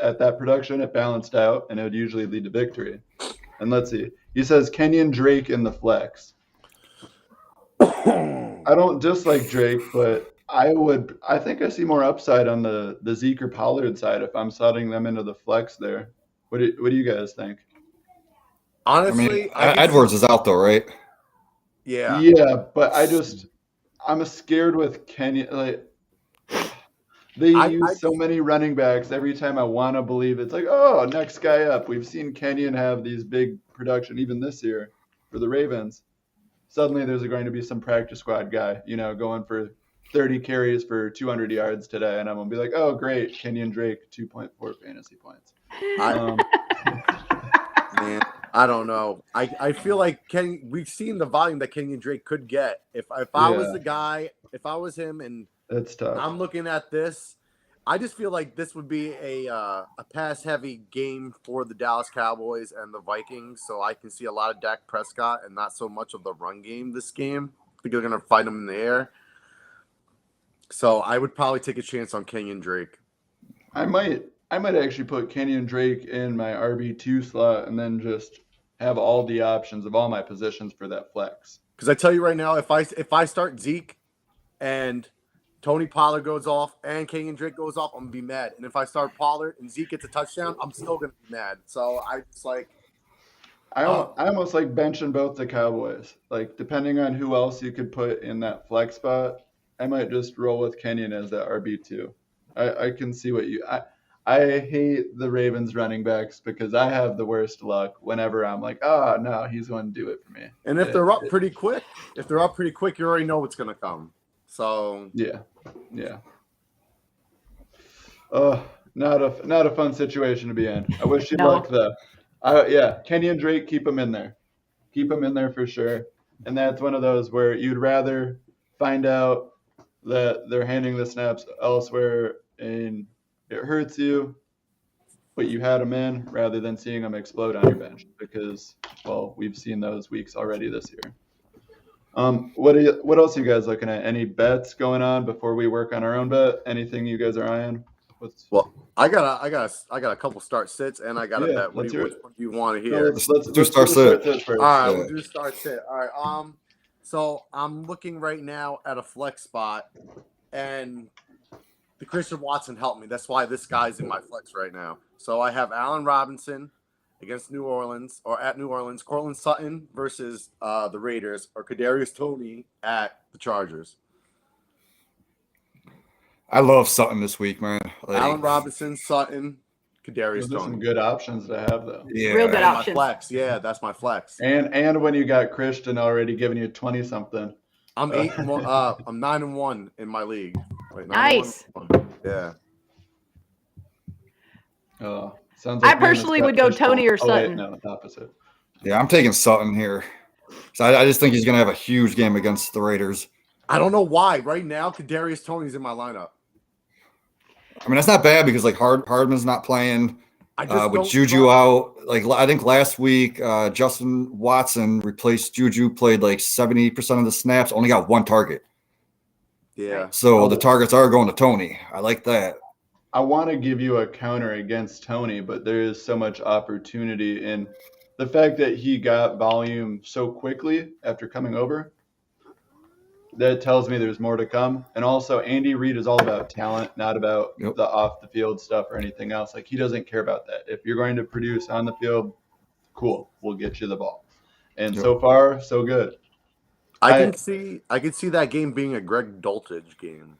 at that production, it balanced out, and it would usually lead to victory. And let's see. He says Kenyon Drake in the flex. I don't dislike Drake, but I think I see more upside on the Zeke or Pollard side if I'm slotting them into the flex there. What do you guys think? Honestly, Edwards is out though, right? Yeah. Yeah, but I'm scared with Kenyon. Like, they use so many running backs every time I want to believe it's like, oh, next guy up. We've seen Kenyon have these big production even this year for the Ravens. Suddenly there's going to be some practice squad guy, going for 30 carries for 200 yards today. And I'm going to be like, oh, great, Kenyon Drake, 2.4 fantasy points. Man, I don't know. I feel like we've seen the volume that Kenyon Drake could get. If I was the guy, if I was him, and it's tough. I'm looking at this, I just feel like this would be a pass-heavy game for the Dallas Cowboys and the Vikings, so I can see a lot of Dak Prescott and not so much of the run game this game. think they're going to fight him in the air. So I would probably take a chance on Kenyon Drake. I might actually put Kenyon Drake in my RB2 slot and then just have all the options of all my positions for that flex. Because I tell you right now, if I start Zeke and Tony Pollard goes off and Kenyon Drake goes off, I'm gonna be mad. And if I start Pollard and Zeke gets a touchdown, I'm still gonna be mad. So I just like. I almost like benching both the Cowboys. Like depending on who else you could put in that flex spot, I might just roll with Kenyon as that RB2. I can see what you. I hate the Ravens running backs because I have the worst luck whenever I'm like, no, he's going to do it for me. And if they're up pretty quick, you already know what's gonna come. So yeah. Not a fun situation to be in. I wish you luck though. Kenyon Drake, keep him in there. Keep him in there for sure. And that's one of those where you'd rather find out that they're handing the snaps elsewhere and it hurts you, but you had them in rather than seeing them explode on your bench because, well, we've seen those weeks already this year. What else are you guys looking at? Any bets going on before we work on our own bet? Anything you guys are eyeing? Well, I got a couple start sits and I got a bet. Which one do you want to hear? Let's do start sit first. All right, we'll do start sit. All right. So I'm looking right now at a flex spot, and the Christian Watson helped me. That's why this guy's in my flex right now. So I have Allen Robinson against New Orleans or at New Orleans, Cortland Sutton versus the Raiders, or Kadarius Toney at the Chargers. I love Sutton this week, man. Allen Robinson, Sutton, Kadarius Those are some Toney. good options to have, though. Yeah. Real good That's my options. flex. Yeah, that's my flex. And when you got Christian already giving you 20-something. I'm 8-1. I'm 9-1 in my league. Wait, 9-1? Nice. Yeah. Sounds I like me and this personally would go catfish Toney or ball. Oh, wait, Sutton. no, it's opposite. Yeah, I'm taking Sutton here. So I just think he's going to have a huge game against the Raiders. I don't know why. Right now, Kadarius Toney's in my lineup. I mean, that's not bad because like Hardman's not playing with Juju trust. out. Like I think last week, Justin Watson replaced Juju, played like 70% of the snaps, only got one target. Yeah. So the targets are going to Toney. I like that. I want to give you a counter against Toney, but there is so much opportunity in the fact that he got volume so quickly after coming over. That tells me there's more to come. And also, Andy Reid is all about talent, not about the off-the-field stuff or anything else. Like, he doesn't care about that. If you're going to produce on the field, cool, we'll get you the ball. And so far, so good. I can see that game being a Greg Dulcich game.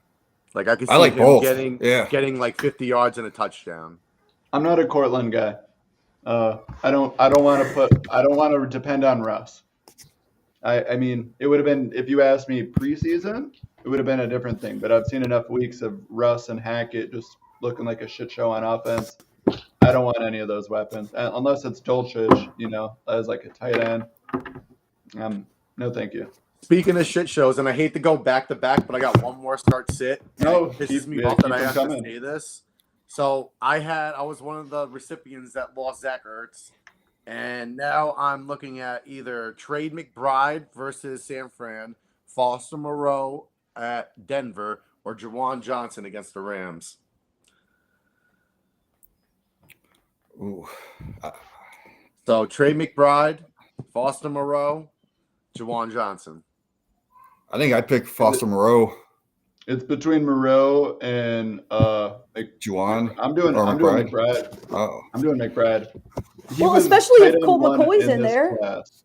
Like I could see like him both. getting like 50 yards and a touchdown. I'm not a Cortland guy. I don't want to depend on Russ. I mean, it would have been, if you asked me preseason, it would have been a different thing. But I've seen enough weeks of Russ and Hackett just looking like a shit show on offense. I don't want any of those weapons unless it's Dulcich, as like a tight end. No, thank you. Speaking of shit shows, and I hate to go back to back, but I got one more start sit. No, it pisses me keep off that them I have coming. to say this. So I was one of the recipients that lost Zach Ertz, and now I'm looking at either Trade McBride versus San Fran, Foster Moreau at Denver, or Jawan Johnson against the Rams. Ooh. So Trey McBride, Foster Moreau, Jawan Johnson. I think I'd pick Foster Moreau. It's between Moreau and Juwan. I'm doing McBride. Oh. I'm doing McBride. Well, especially if Colt McCoy's in there. Class.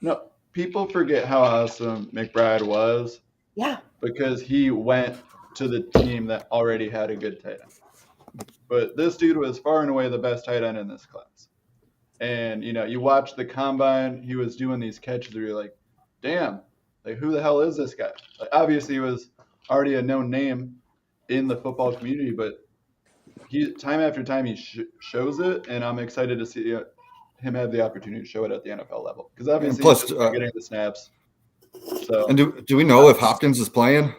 No, people forget how awesome McBride was. Yeah. Because he went to the team that already had a good tight end. But this dude was far and away the best tight end in this class. And, you watch the combine, he was doing these catches where you're like, damn, like who the hell is this guy? Like, obviously he was already a known name in the football community, but he time after time he shows it, and I'm excited to see him have the opportunity to show it at the NFL level. Because obviously he's getting the snaps. So, and do we know if Hopkins is playing?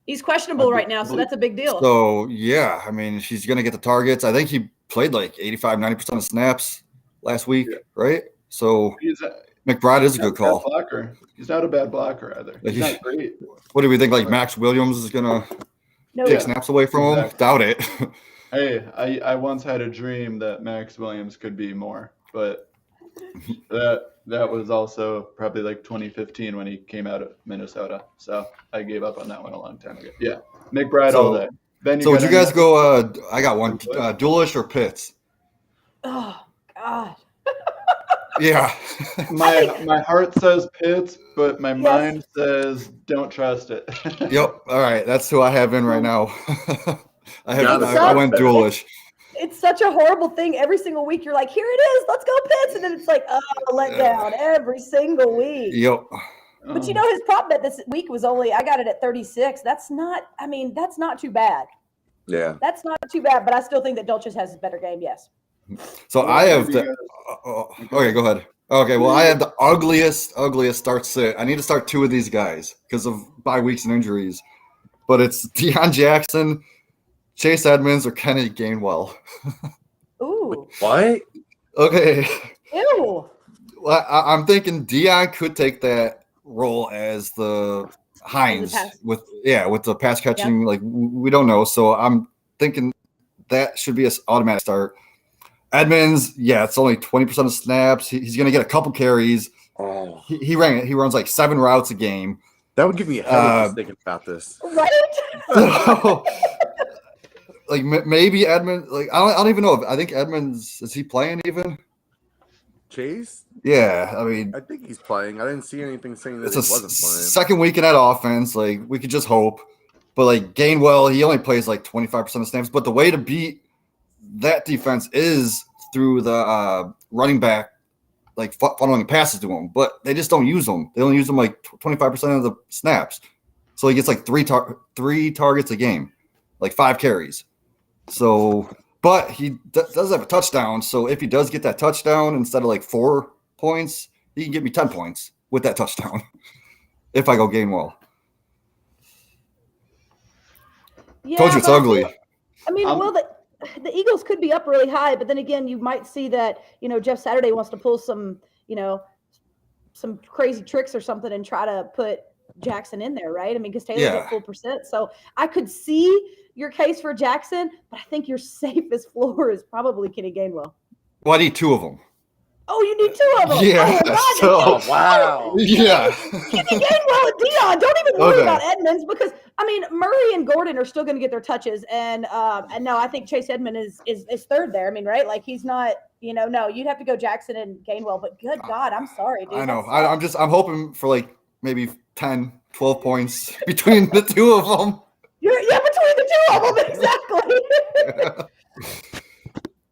He's questionable right now, so that's a big deal. So, yeah, I mean, she's going to get the targets. I think he played like 85, 90% of snaps last week, right? So McBride is a Not good call. bad blocker. He's not a bad blocker either. He's not great. What do we think? Like Max Williams is gonna No, take snaps away from him? Exactly. Doubt it. Hey, I once had a dream that Max Williams could be more, but that was also probably like 2015 when he came out of Minnesota. So I gave up on that one a long time ago. Yeah, McBride all day. Ben, So would you got guys any- go? I got one. Duelish or Pitts? oh God. Yeah. My heart says Pitts, but my mind says don't trust it. Yep. All right. That's who I have in right now. I went duelish. It's such a horrible thing. Every single week, you're like, here it is. Let's go Pitts. And then it's like, oh, let down every single week. Yep. But you know, his prop bet this week was I got it at 36. That's not too bad. Yeah. That's not too bad. But I still think that Dulcich has a better game. Yes. So I have the. Okay, go ahead. Okay, well, I have the ugliest start sit. I need to start 2 of these guys because of bye weeks and injuries. But it's Deion Jackson, Chase Edmonds, or Kennedy Gainwell. Ooh. What? Okay. Ew. Well, I'm thinking Deion could take that role as the Hines with the pass catching. Yep. Like we don't know, so I'm thinking that should be an automatic start. Edmonds, it's only 20% of snaps. He's going to get a couple carries. Oh, He runs like 7 routes a game. that would give me a headache just thinking about this. Right? So, like maybe Edmonds. Like I don't even know. I think Edmonds, is he playing even? Chase? Yeah, I mean, I think he's playing. I didn't see anything saying that it's he a wasn't playing. second week in that offense. Like we could just hope. But like Gainwell, he only plays like 25% of snaps. But the way to beat that defense is through the running back, like funneling passes to him. But they just don't use them. They only use them like 25% of the snaps. So he gets like three targets a game, like 5 carries. So, but he does have a touchdown. So if he does get that touchdown instead of like 4 points, he can get me 10 points with that touchdown. If I go Gainwell. Yeah, Told you it's ugly. The Eagles could be up really high, but then again, you might see that, Jeff Saturday wants to pull some crazy tricks or something and try to put Jackson in there, right? I mean, because Taylor get full percent. So I could see your case for Jackson, but I think your safest floor is probably Kenny Gainwell. Well, I need 2 of them. Oh, you need 2 of them. Yeah. Oh, Wow. Yeah. Kenny Gainwell and Deion. Don't even worry about Edmonds because Murray and Gordon are still going to get their touches, and no, I think Chase Edmonds is third there. I mean, right? Like he's not. No, you'd have to go Jackson and Gainwell. But good God, I'm sorry, dude. I know. I'm hoping for like maybe 10, 12 points between the 2 of them. Between the 2 of them, exactly.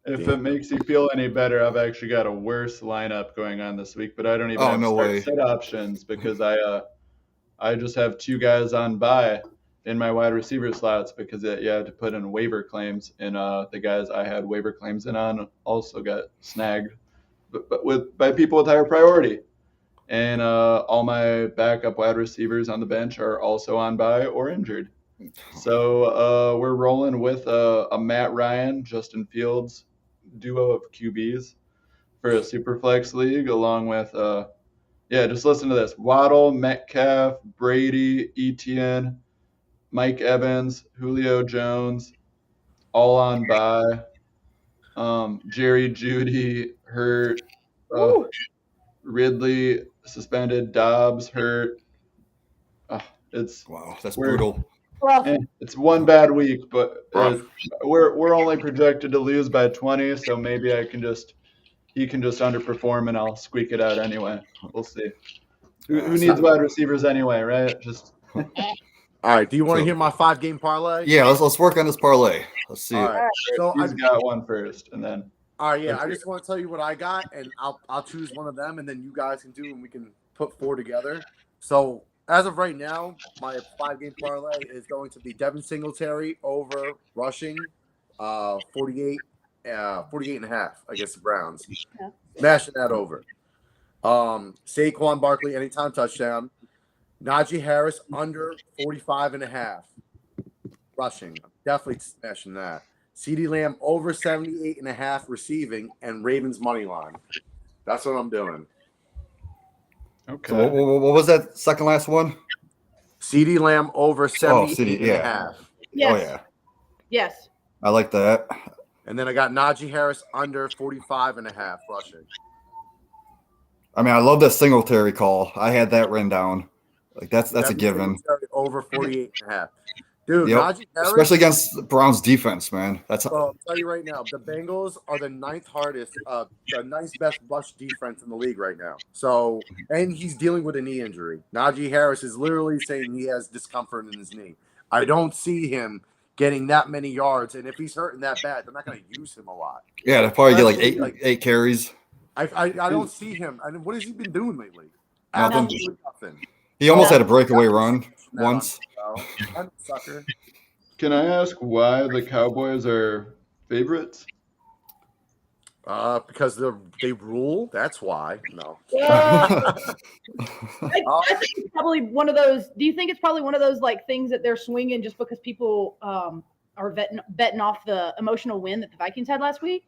If it makes you feel any better, I've actually got a worse lineup going on this week, but I don't even have set options because I just have 2 guys on bye in my wide receiver slots because you have to put in waiver claims, and the guys I had waiver claims in on also got snagged, but by people with higher priority. And all my backup wide receivers on the bench are also on bye or injured. So we're rolling with a Matt Ryan, Justin Fields duo of QBs for a Superflex league, along with just listen to this: Waddle, Metcalf, Brady, Etienne, Mike Evans, Julio Jones, all on bye. Jerry Jeudy hurt. Ridley suspended. Dobbs hurt. That's brutal. It's one bad week, but we're only projected to lose by 20, so maybe he can just underperform and I'll squeak it out anyway. We'll see. Who needs wide receivers anyway, right? Just. All right. Do you want to hear my 5-game parlay? Yeah, let's work on this parlay. Let's see. All right. So He's got one first, and then. All right. Yeah, I just want to tell you what I got, and I'll choose one of them, and then you guys can do, and we can put 4 together. So. As of right now, my 5-game parlay is going to be Devin Singletary over rushing, 48 and a half against the Browns. Yeah. Smashing that over. Saquon Barkley, anytime touchdown. Najee Harris under 45 and a half rushing. Definitely smashing that. CeeDee Lamb over 78 and a half receiving, and Ravens money line. That's what I'm doing. Okay. So what was that second last one? CeeDee Lamb over 78 CeeDee, and a half. Yes. Oh yeah, Yes. I like that. And then I got Najee Harris under 45 and a half rushing. I mean, I love that Singletary call. I had that written down. Like that's a given. Over 48 and a half. Dude, Yep. Najee Harris, Especially against the Browns defense, man. That's bro, I'll tell you right now, the Bengals are the ninth best rush defense in the league right now. So, and he's dealing with a knee injury. Najee Harris is literally saying he has discomfort in his knee. I don't see him getting that many yards, and if he's hurting that bad, they're not going to use him a lot. yeah. They probably get Especially, like eight carries. I don't see him. I mean, what has he been doing lately? Nothing. Absolutely nothing. He almost had a breakaway run once. I'm a sucker. Can I ask why the Cowboys are favorites? Because they rule. That's why. No. I think it's probably one of those. Do you think it's probably one of those like things that they're swinging just because people are betting off the emotional win that the Vikings had last week?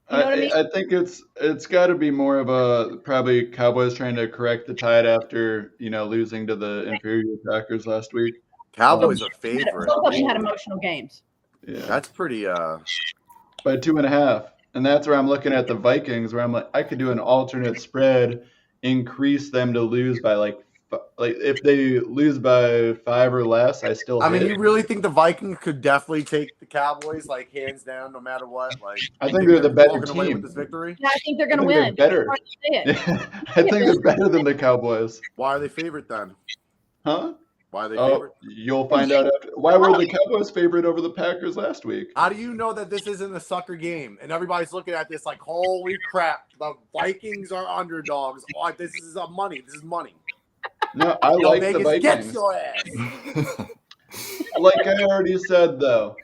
You know what I mean? I think it's got to be more of a probably Cowboys trying to correct the tide after losing to the inferior Packers last week. Cowboys are favorite. Both of them had emotional games. Yeah, That's pretty. by 2.5, and that's where I'm looking at the Vikings, where I'm like, I could do an alternate spread, increase them to lose by like if they lose by 5 or less, I still. I mean, hit. you really think the Vikings could definitely take the Cowboys like hands down, no matter what? Like, I think they're the better walking away team. with this victory. Yeah, I think they're going to I win. think they're better. Hard to say it. I think they're better than the Cowboys. Why are they favorite then? Huh? Why are they Oh, favorite? you'll find out after. Why were the Cowboys favorite over the Packers last week? How do you know that this isn't a sucker game and everybody's looking at this like, holy crap, the Vikings are underdogs. Oh, this is money. This is money. No, I like the Vegas, get Vikings. your ass. Like I already said, though,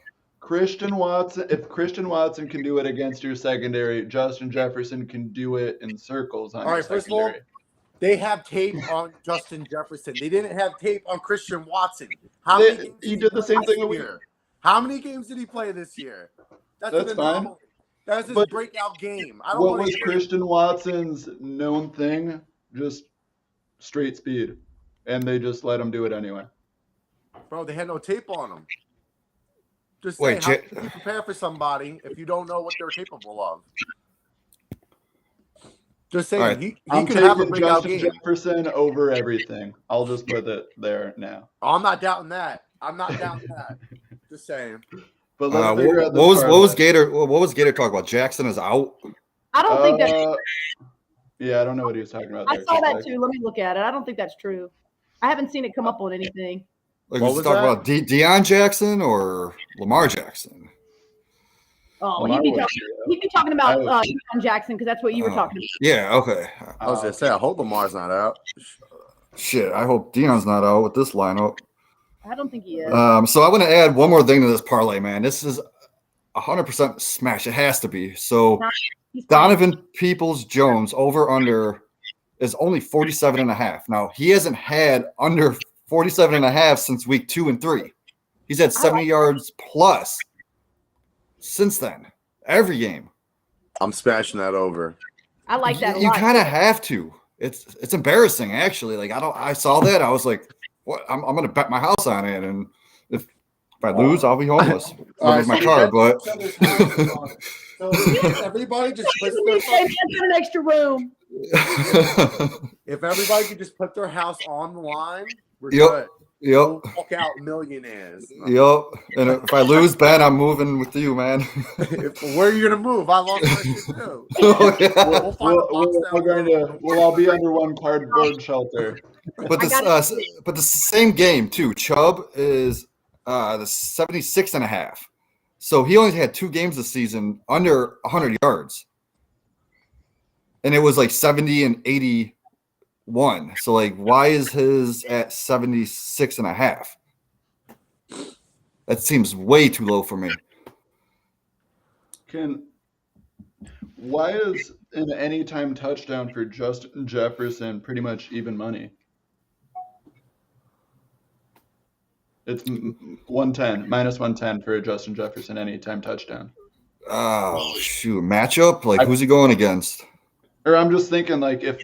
if Christian Watson can do it against your secondary, Justin Jefferson can do it in circles on All your right, first of all, secondary. they have tape on Justin Jefferson. They didn't have tape on Christian Watson. How They- many games he did did the play same this thing a week. year? How many games did he play this year? That's fine. anomaly. That's his But breakout game. I don't What want was to Christian Watson's known thing? Just straight speed. And they just let him do it anyway. Bro, they had no tape on him. Just Wait, say, how can you prepare for somebody if you don't know what they're capable of? Just saying, All right. he I'm could have a taking breakout Justin game. Jefferson over everything. I'll just put it there now. Oh, I'm not doubting that. Just saying. But let's figure out this what was parlay. Gator? What was Gator talking about? Jackson is out. I don't think that. Yeah, I don't know what he was talking about. I there, saw that Zach. too. Let me look at it. I don't think that's true. I haven't seen it come up on anything. Like, What was was talking that? about Deion Jackson or Lamar Jackson? Oh, Lamar he'd was be talking about I Deion Jackson because that's what you were talking about. Yeah. Okay. I was going to say, I hope Lamar's not out. Shit. I hope Deion's not out with this lineup. I don't think he is. So I want to add one more thing to this parlay, man. This is 100% smash. It has to be. So He's Donovan Peoples-Jones over under is only 47.5. Now, he hasn't had under 47.5 since week 2 and 3. He's had 70 yards plus since then. Every game. I'm smashing that over. I like that a You lot. kind of have to. It's embarrassing, actually. Like I saw that. I was like, what? I'm going to bet my house on it. And if I lose, I'll be homeless. All With my so car, but so if everybody just puts their Hey, get an extra room. if everybody could just put their house on the line, we're Yep. good. Yep. We'll walk out millionaires. Yep. And if I lose, Ben, I'm moving with you, man. Where are you gonna move? I lost my shit too. Oh, yeah. We'll find a box down We'll all be under one cardboard shelter. But the same game too. Chubb is the 76.5. So he only had 2 games this season under 100 yards. And it was like 70 and 81. So like, why is his at 76.5? That seems way too low for me. Why is an anytime touchdown for Justin Jefferson pretty much even money? It's 110, minus 110 for a Justin Jefferson anytime touchdown. Oh shoot, matchup? Like, who's he going against? Or I'm just thinking, like, if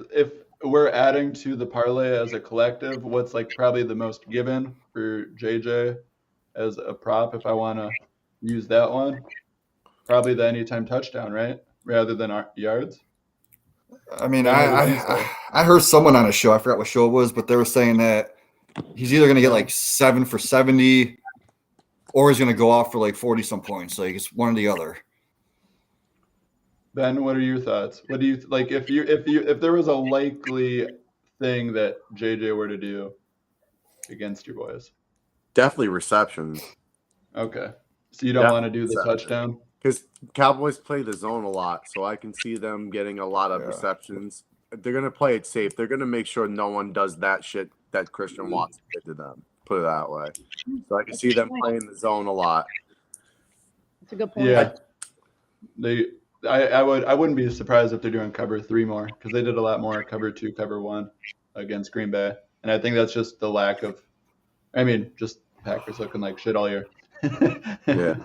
we're adding to the parlay as a collective, what's like probably the most given for JJ as a prop if I want to use that one? Probably the anytime touchdown, right? Rather than our yards. I mean, Then what would you say? I heard someone on a show, I forgot what show it was, but they were saying that he's either going to get like 7 for 70 or he's going to go off for like 40 some points. Like it's one or the other. Ben, what are your thoughts? What do you like if there was a likely thing that JJ were to do against your boys? Definitely receptions. Okay. So you don't want to do the touchdown? Because Cowboys play the zone a lot, so I can see them getting a lot of receptions. They're going to play it safe. They're going to make sure no one does that shit that Christian Watson did to them. Put it that way. So I can see them playing the zone a lot. That's a good point. Yeah. I wouldn't be surprised if they're doing cover 3 more because they did a lot more cover 2, cover 1 against Green Bay. And I think that's just the lack of just Packers looking like shit all year. Yeah.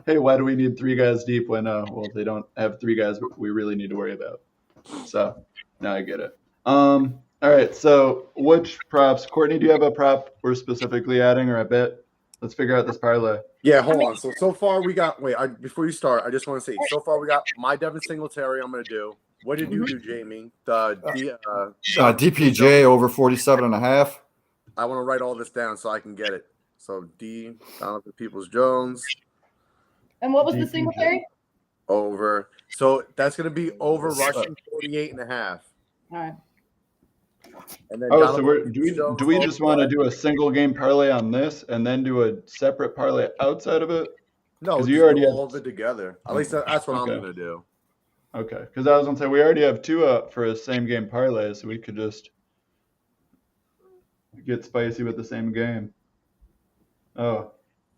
Hey, why do we need 3 guys deep when they don't have 3 guys we really need to worry about? So now I get it. All right, so which props? Courtney, do you have a prop we're specifically adding or a bet? Let's figure out this parlay. Yeah, hold on. So far we got before you start, I just want to say so far we got my Devin Singletary I'm gonna do. What did you do, Jamie? DPJ over 47.5. I want to write all this down so I can get it. So Donovan Peoples-Jones. And what was the Singletary? Over. So that's going to be over rushing 48.5. All right. And then so do we just want to do a single game parlay on this and then do a separate parlay outside of it? No, you already have all of it together. At least that's what I'm going to do. Okay, because I was going to say we already have 2 for a same game parlay, so we could just get spicy with the same game. Oh, all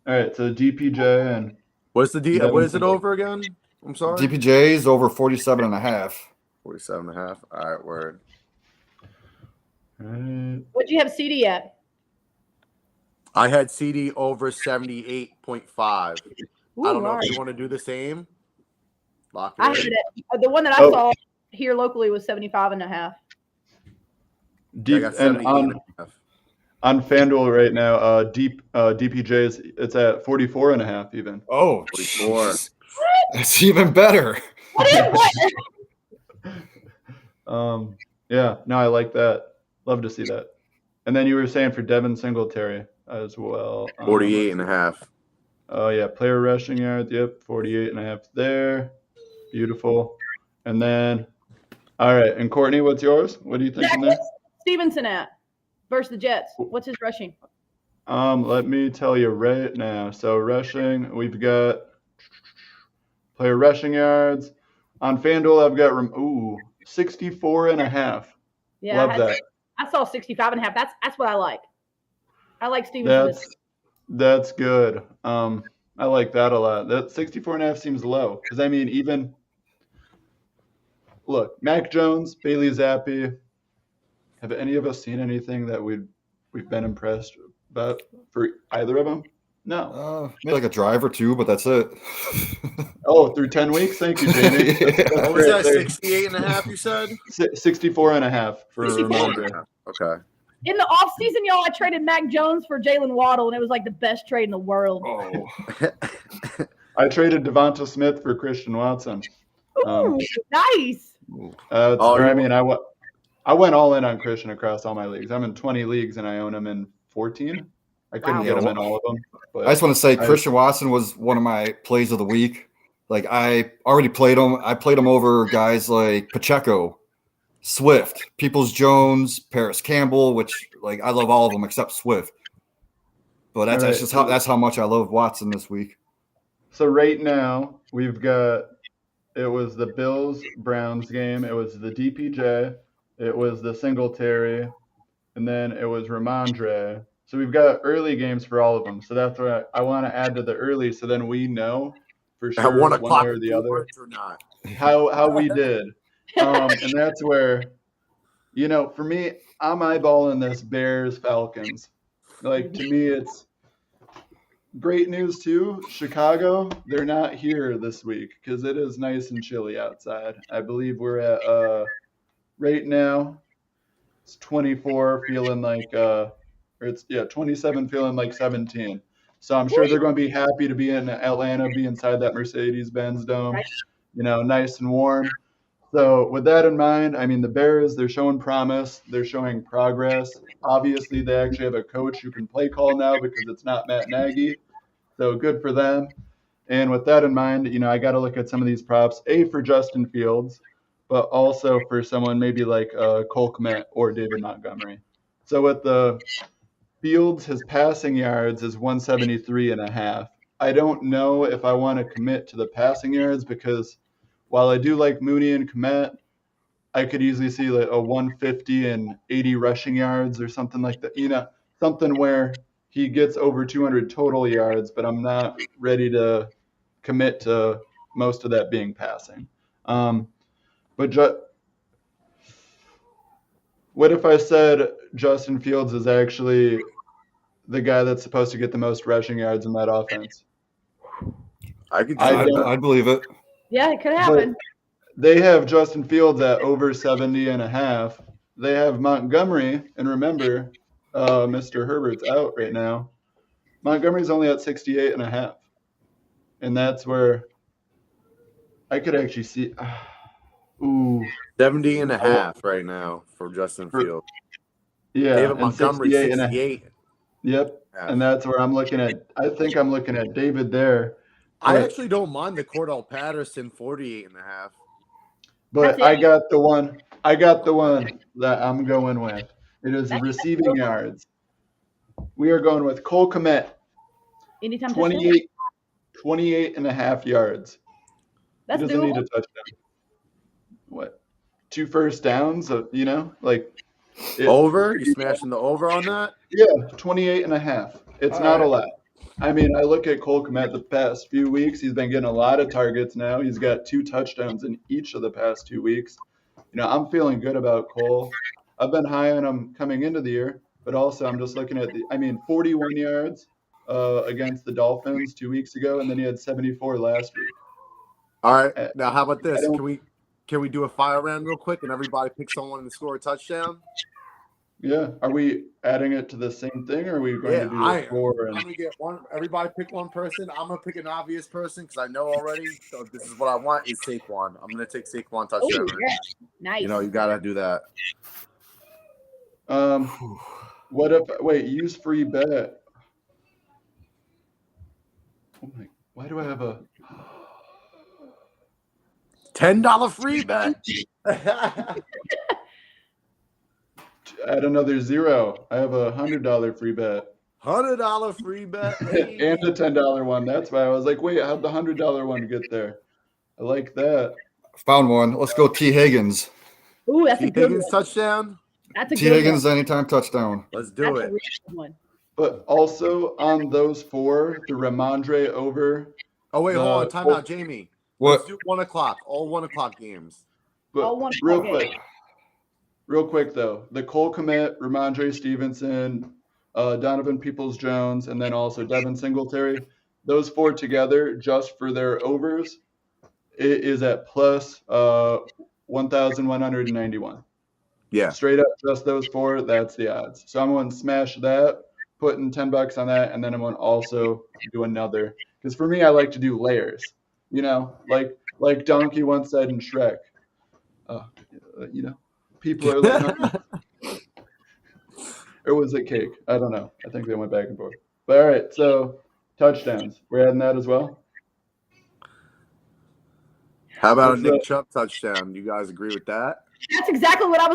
right. So DPJ and what's the what is it over again? I'm sorry. DPJ is over 47.5. 47.5. All right, word. What'd you have CD at? I had CD over 78.5. I don't know if you want to do the same. Lock it I in. had it. The one that I saw here locally was 75.5. On FanDuel right now, DPJ's it's at 44.5 even. Oh, 44. That's even better. Yeah, no, I like that. Love to see that. And then you were saying for Devin Singletary as well. 48.5. Oh yeah, player rushing yards. Yep, 48.5 there. Beautiful. And then, all right. And Courtney, what's yours? What are you thinking there? Stevenson at versus the Jets. What's his rushing? Let me tell you right now. So rushing, we've got player rushing yards. On FanDuel, I've got 64.5. Yeah, love that. I saw 65.5. That's what I like. I like Stevenson. That's good. I like that a lot. That 64.5 seems low because even look, Mac Jones, Bailey Zappi. Have any of us seen anything that we've been impressed about for either of them? No. Maybe like a drive or 2, but that's it. Through 10 weeks? Thank you, Jamie. What was that, 68.5 you said? 64.5 for Ramondre. Okay. In the offseason, y'all, I traded Mac Jones for Jalen Waddle, and it was like the best trade in the world. Oh. I traded Devonta Smith for Christian Watson. Ooh, nice. I went all in on Christian across all my leagues. I'm in 20 leagues, and I own him in 14. I couldn't get him in all of them. But I just want to say Christian Watson was one of my plays of the week. Like, I already played him. I played him over guys like Pacheco, Swift, Peoples-Jones, Paris Campbell, which, like, I love all of them except Swift. But that's how much I love Watson this week. So right now, we've got – it was the Bills-Browns game. It was the DPJ. It was the Singletary. And then it was Ramondre. So we've got early games for all of them. So that's what I want to add to the early so then we know for sure one way or the other or not. how we did. And that's where, for me, I'm eyeballing this Bears-Falcons. Like, to me, it's great news, too. Chicago, they're not here this week because it is nice and chilly outside. I believe we're at, right now, It's 24 feeling like, or it's, 27 feeling like 17. So I'm sure they're going to be happy to be in Atlanta, be inside that Mercedes-Benz Dome, Right. nice and warm. So with that in mind, I mean, the Bears, they're showing promise. They're showing progress. Obviously, they actually have a coach who can play call now because it's not Matt Nagy. So good for them. And with that in mind, I got to look at some of these props, for Justin Fields, but also for someone maybe like Cole Kmet or David Montgomery. So with the Fields, his passing yards is 173.5. I don't know if I want to commit to the passing yards because while I do like Mooney and Kmet, I could easily see like a 150 and 80 rushing yards or something like that. Something where he gets over 200 total yards, but I'm not ready to commit to most of that being passing. But what if I said Justin Fields is actually the guy that's supposed to get the most rushing yards in that offense? I'd believe it. Yeah, it could happen. They have Justin Fields at over 70.5. They have Montgomery, and remember, Mr. Herbert's out right now. Montgomery's only at 68.5. And that's where I could actually see 70.5 right now for Justin Fields. Yeah, David and Montgomery 68. Yep. And that's where I'm looking at. I think I'm looking at David there. I actually don't mind the Cordell Patterson 48.5. But I got the one that I'm going with. It is receiving yards. We are going with Cole Kmet. Anytime 28.5 yards. That's he doesn't need doable. a touchdown. What? 2 first downs? Over? You smashing the over on that? Yeah, 28.5. It's not a lot. I mean, I look at Cole Kmet the past few weeks. He's been getting a lot of targets now. He's got 2 touchdowns in each of the past 2 weeks. I'm feeling good about Cole. I've been high on him coming into the year, but also I'm just looking at 41 yards against the Dolphins 2 weeks ago, and then he had 74 last week. All right. Now, how about this? Can we do a fire round real quick and everybody pick someone to score a touchdown? Yeah. Are we adding it to the same thing, or are we going to do a 4? I'm going to get one. Everybody pick one person. I'm going to pick an obvious person because I know already. So this is what I want is Saquon. I'm going to take Saquon touchdown. Nice. You got to do that. What if – use free bet. Oh my – why do I have a – $10 free bet. Add another 0. I have a $100 free bet. $100 free bet. And a $10 one. That's why I was like, wait, how'd the $100 one get there? I like that. Found one. Let's go T. Higgins. Ooh, that's a good one. Touchdown. That's a T. good Higgins one. anytime touchdown. Let's do That's it. a really good one. But also on those 4, the Ramondre over. Oh, wait, hold on. Time out, Jamie. What? Let's do 1 o'clock. All 1 o'clock games. But All 1 real o'clock quick. Real quick, though. The Cole Kmet, Ramondre Stevenson, Donovan Peoples-Jones, and then also Devin Singletary, those 4 together, just for their overs, it is at plus 1,191. Yeah. Straight up, just those 4, that's the odds. So I'm going to smash that, putting $10 on that, and then I'm going to also do another. Because for me, I like to do layers. Like Donkey once said in Shrek. People are like, or was it cake? I don't know. I think they went back and forth. But all right, so touchdowns. We're adding that as well. How about a Nick Chubb touchdown? You guys agree with that? That's exactly what I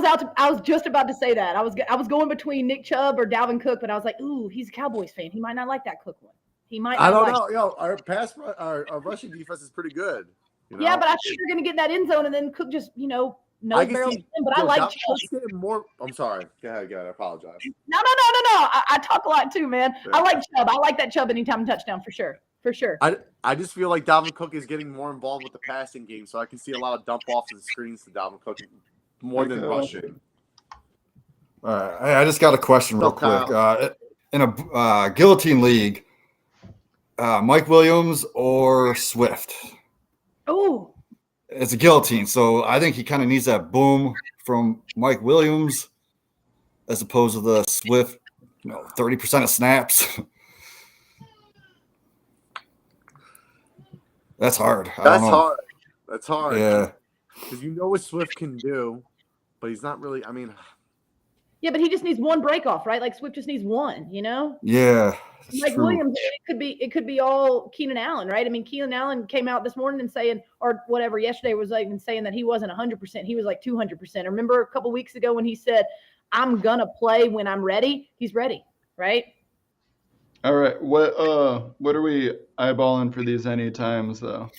was just about to say that. I was going between Nick Chubb or Dalvin Cook, but I was like, ooh, he's a Cowboys fan. He might not like that Cook one. He might. I don't know. Yo, our rushing defense is pretty good. Yeah, but I think you're going to get that end zone, and then Cook just no barrels in. But I like Chubb. More. I'm sorry. Go ahead. I apologize. No. I talk a lot too, man. Yeah. I like Chubb. I like that Chubb anytime touchdown for sure. For sure. I just feel like Dalvin Cook is getting more involved with the passing game, so I can see a lot of dump offs and screens to Dalvin Cook more than rushing. All right, I just got a question real quick. In a guillotine league, Mike Williams or Swift? Oh, it's a guillotine, so I think he kind of needs that boom from Mike Williams. as opposed to the Swift, 30% of snaps. That's hard. I don't know. That's hard. Yeah. Because you know what Swift can do, but he's not really. I mean, Yeah, but he just needs one break off, right? Like Swift just needs one, Yeah. Like true. Williams, it could be all Keenan Allen, right? I mean, Keenan Allen came out this morning and saying, or whatever, yesterday was even saying that he wasn't 100%. He was like 200%. Remember a couple weeks ago when he said, "I'm gonna play when I'm ready." He's ready, right? All right. What are we eyeballing for these anytimes though?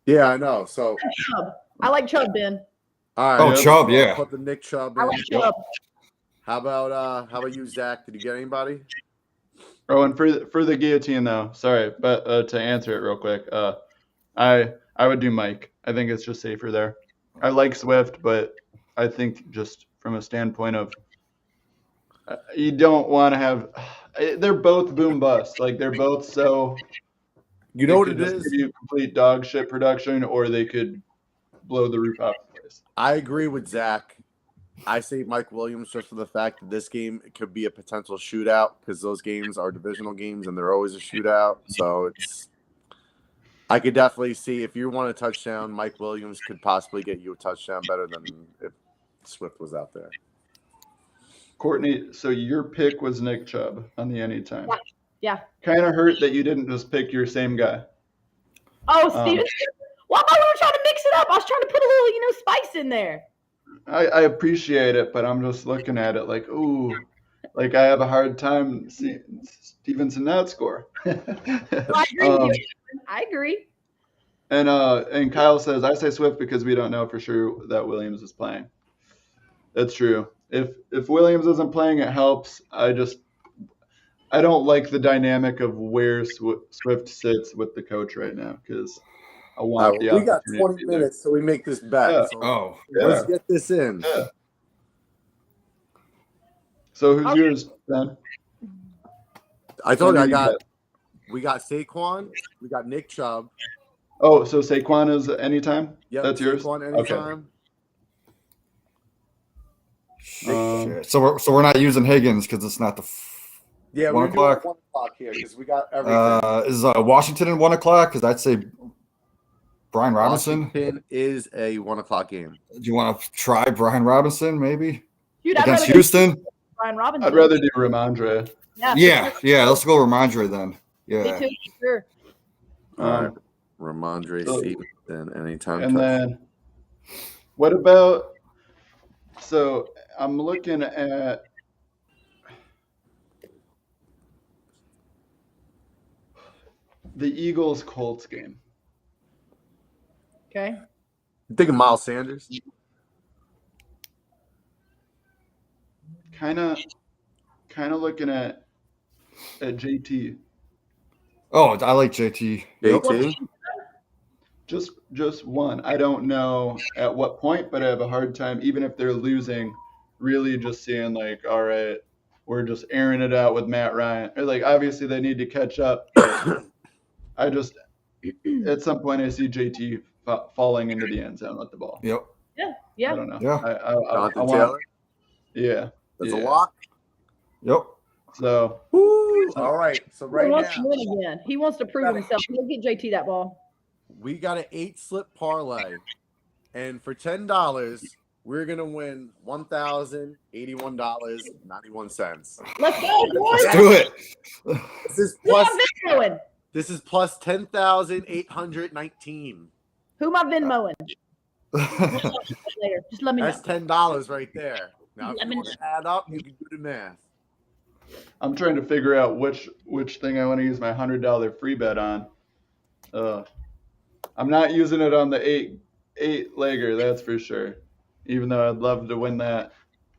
yeah, I know. So, Chubb. I like Chubb, Ben. all right. Oh, Yep. Chubb, I'll yeah. Put the Nick Chubb I in. like Chubb. How about you, Zach? Did you get anybody? Oh, and for the guillotine though, sorry, but to answer it real quick, I would do Mike. I think it's just safer there. I like Swift, but I think just from a standpoint of you don't want to have. They're both boom bust. Like they're both so. You know they what could it just is? Give you complete dog shit production, or they could blow the roof off the place. I agree with Zach. I say Mike Williams just for the fact that this game could be a potential shootout because those games are divisional games and they're always a shootout. So I could definitely see if you want a touchdown, Mike Williams could possibly get you a touchdown better than if Swift was out there. Courtney, so your pick was Nick Chubb on the anytime. Yeah. Kind of hurt that you didn't just pick your same guy. Oh, Steven. Well, I was trying to mix it up. I was trying to put a little, spice in there. I appreciate it, but I'm just looking at it like, ooh, like I have a hard time seeing Stevenson not score. I agree with you. I agree. And Kyle says, I say Swift because we don't know for sure that Williams is playing. That's true. If Williams isn't playing, it helps. I don't like the dynamic of where Swift sits with the coach right now because I want the we got opportunity 20 to be there. minutes, so we make this bet. Yeah. So yeah. let's get this in. Yeah. So who's yours, Ben? I told you we got Saquon, we got Nick Chubb. Oh, so Saquon is anytime? Yep, That's yours? Saquon anytime. Okay. So we're not using Higgins because it's not the Yeah, 1 we're doing o'clock. 1 o'clock here because we got everything. Is Washington at 1 o'clock? Because I'd say Brian Robinson. Washington is a 1 o'clock game. Do you want to try Brian Robinson maybe Dude, against Houston? Brian Robinson. I'd rather do Ramondre. Yeah. Let's go Ramondre then. Yeah. Me too, sure. All right, Ramondre Stevenson anytime. And then what about – so I'm looking at the Eagles-Colts game. Okay. You thinking Miles Sanders? Kind of looking at JT. Oh, I like JT. JT? Just one. I don't know at what point, but I have a hard time, even if they're losing, really just seeing like, all right, we're just airing it out with Matt Ryan. Or like, obviously they need to catch up. I just, at some point, I see JT falling into the end zone with the ball. Yep. Yeah. I don't know. Yeah. I Jonathan want, Taylor? yeah. That's yeah. a lock? Yep. So, All right. So He right wants to now, win again. He wants to prove himself. He'll get JT that ball. we got an 8-slip parlay. And for $10, we're going to win $1,081.91. Let's go, boys. Let's do it. This is Who my plus Venmoing? this is plus 10,819. Who my Venmoing? Later. Just let me know. That's $10 right there. Now if Let you me want to add up, you can do the math. I'm trying to figure out which thing I want to use my $100 free bet on. I'm not using it on the eight legger, that's for sure. Even though I'd love to win that,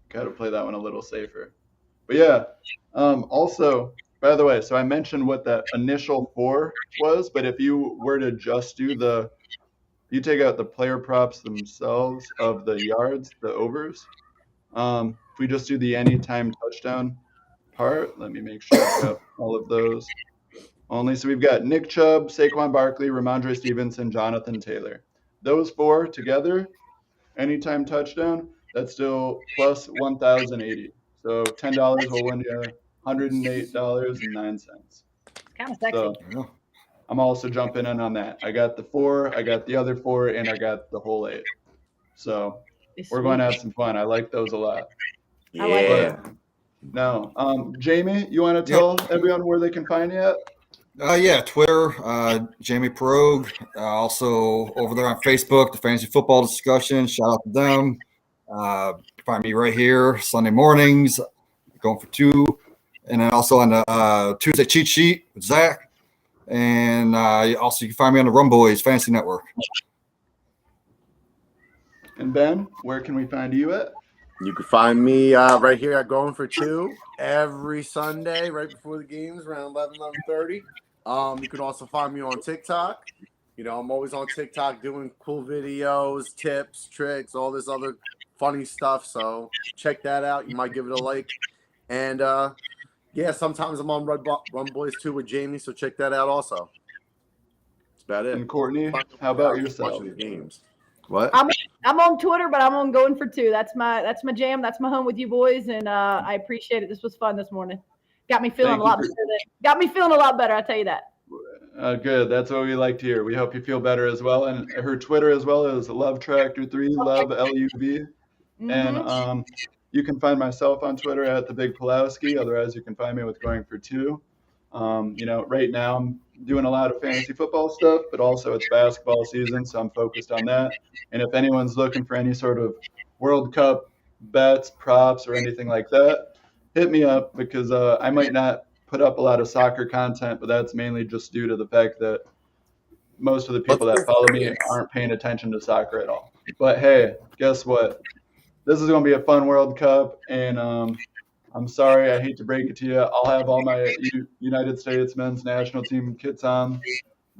got to play that one a little safer. But yeah, also, by the way, so I mentioned what that initial 4 was, but if you were to just do you take out the player props themselves of the yards, the overs. If we just do the anytime touchdown part, let me make sure I've got all of those. Only so we've got Nick Chubb, Saquon Barkley, Ramondre Stevenson, Jonathan Taylor. Those 4 together, anytime touchdown, that's still plus 1,080. So $10 will win you $108.09. Kind of sexy. So I'm also jumping in on that. I got the 4, I got the other 4, and I got the whole 8. So we're going to have some fun. I like those a lot. Yeah. I like it. Now, Jamie, you want to tell everyone where they can find you at? Yeah, Twitter, Jamie Perog. Also over there on Facebook, the Fantasy Football Discussion. Shout out to them. Find me right here Sunday mornings, going for 2, and then also on the Tuesday Cheat Sheet with Zach. And also you can find me on the Rum Boys Fantasy Network. And Ben, where can we find you at? You can find me right here at GoingFor2 every Sunday right before the games around 11:30. You can also find me on TikTok. You know, I'm always on TikTok doing cool videos, tips, tricks, all this other funny stuff. So check that out. You might give it a like. And yeah, sometimes I'm on Rum Boys 2 with Jamie, so check that out also. That's about it. And Courtney, how about yourself? Watching the games. What? I'm on Twitter, but I'm on GoingFor2. That's my jam. That's my home with you boys, and I appreciate it. This was fun this morning. Got me feeling a lot better. Got me feeling a lot better. I tell you that. Good. That's what we like to hear. We hope you feel better as well. And her Twitter as well is LoveTractor3, Love LUV. And you can find myself on Twitter at the Big Pellowski. Otherwise, you can find me with GoingFor2. You know, right now I'm doing a lot of fantasy football stuff, but also it's basketball season, so I'm focused on that. And if anyone's looking for any sort of World Cup bets, props, or anything like that, hit me up because I might not put up a lot of soccer content, but that's mainly just due to the fact that most of the people that follow me aren't paying attention to soccer at all. But hey, guess what? This is going to be a fun World Cup, and I'm sorry, I hate to break it to you. I'll have all my United States men's national team kits on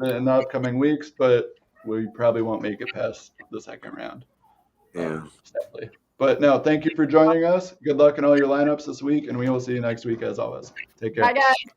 in the upcoming weeks, but we probably won't make it past the second round. Yeah. Sadly. But no, thank you for joining us. Good luck in all your lineups this week, and we will see you next week as always. Take care. Bye, guys.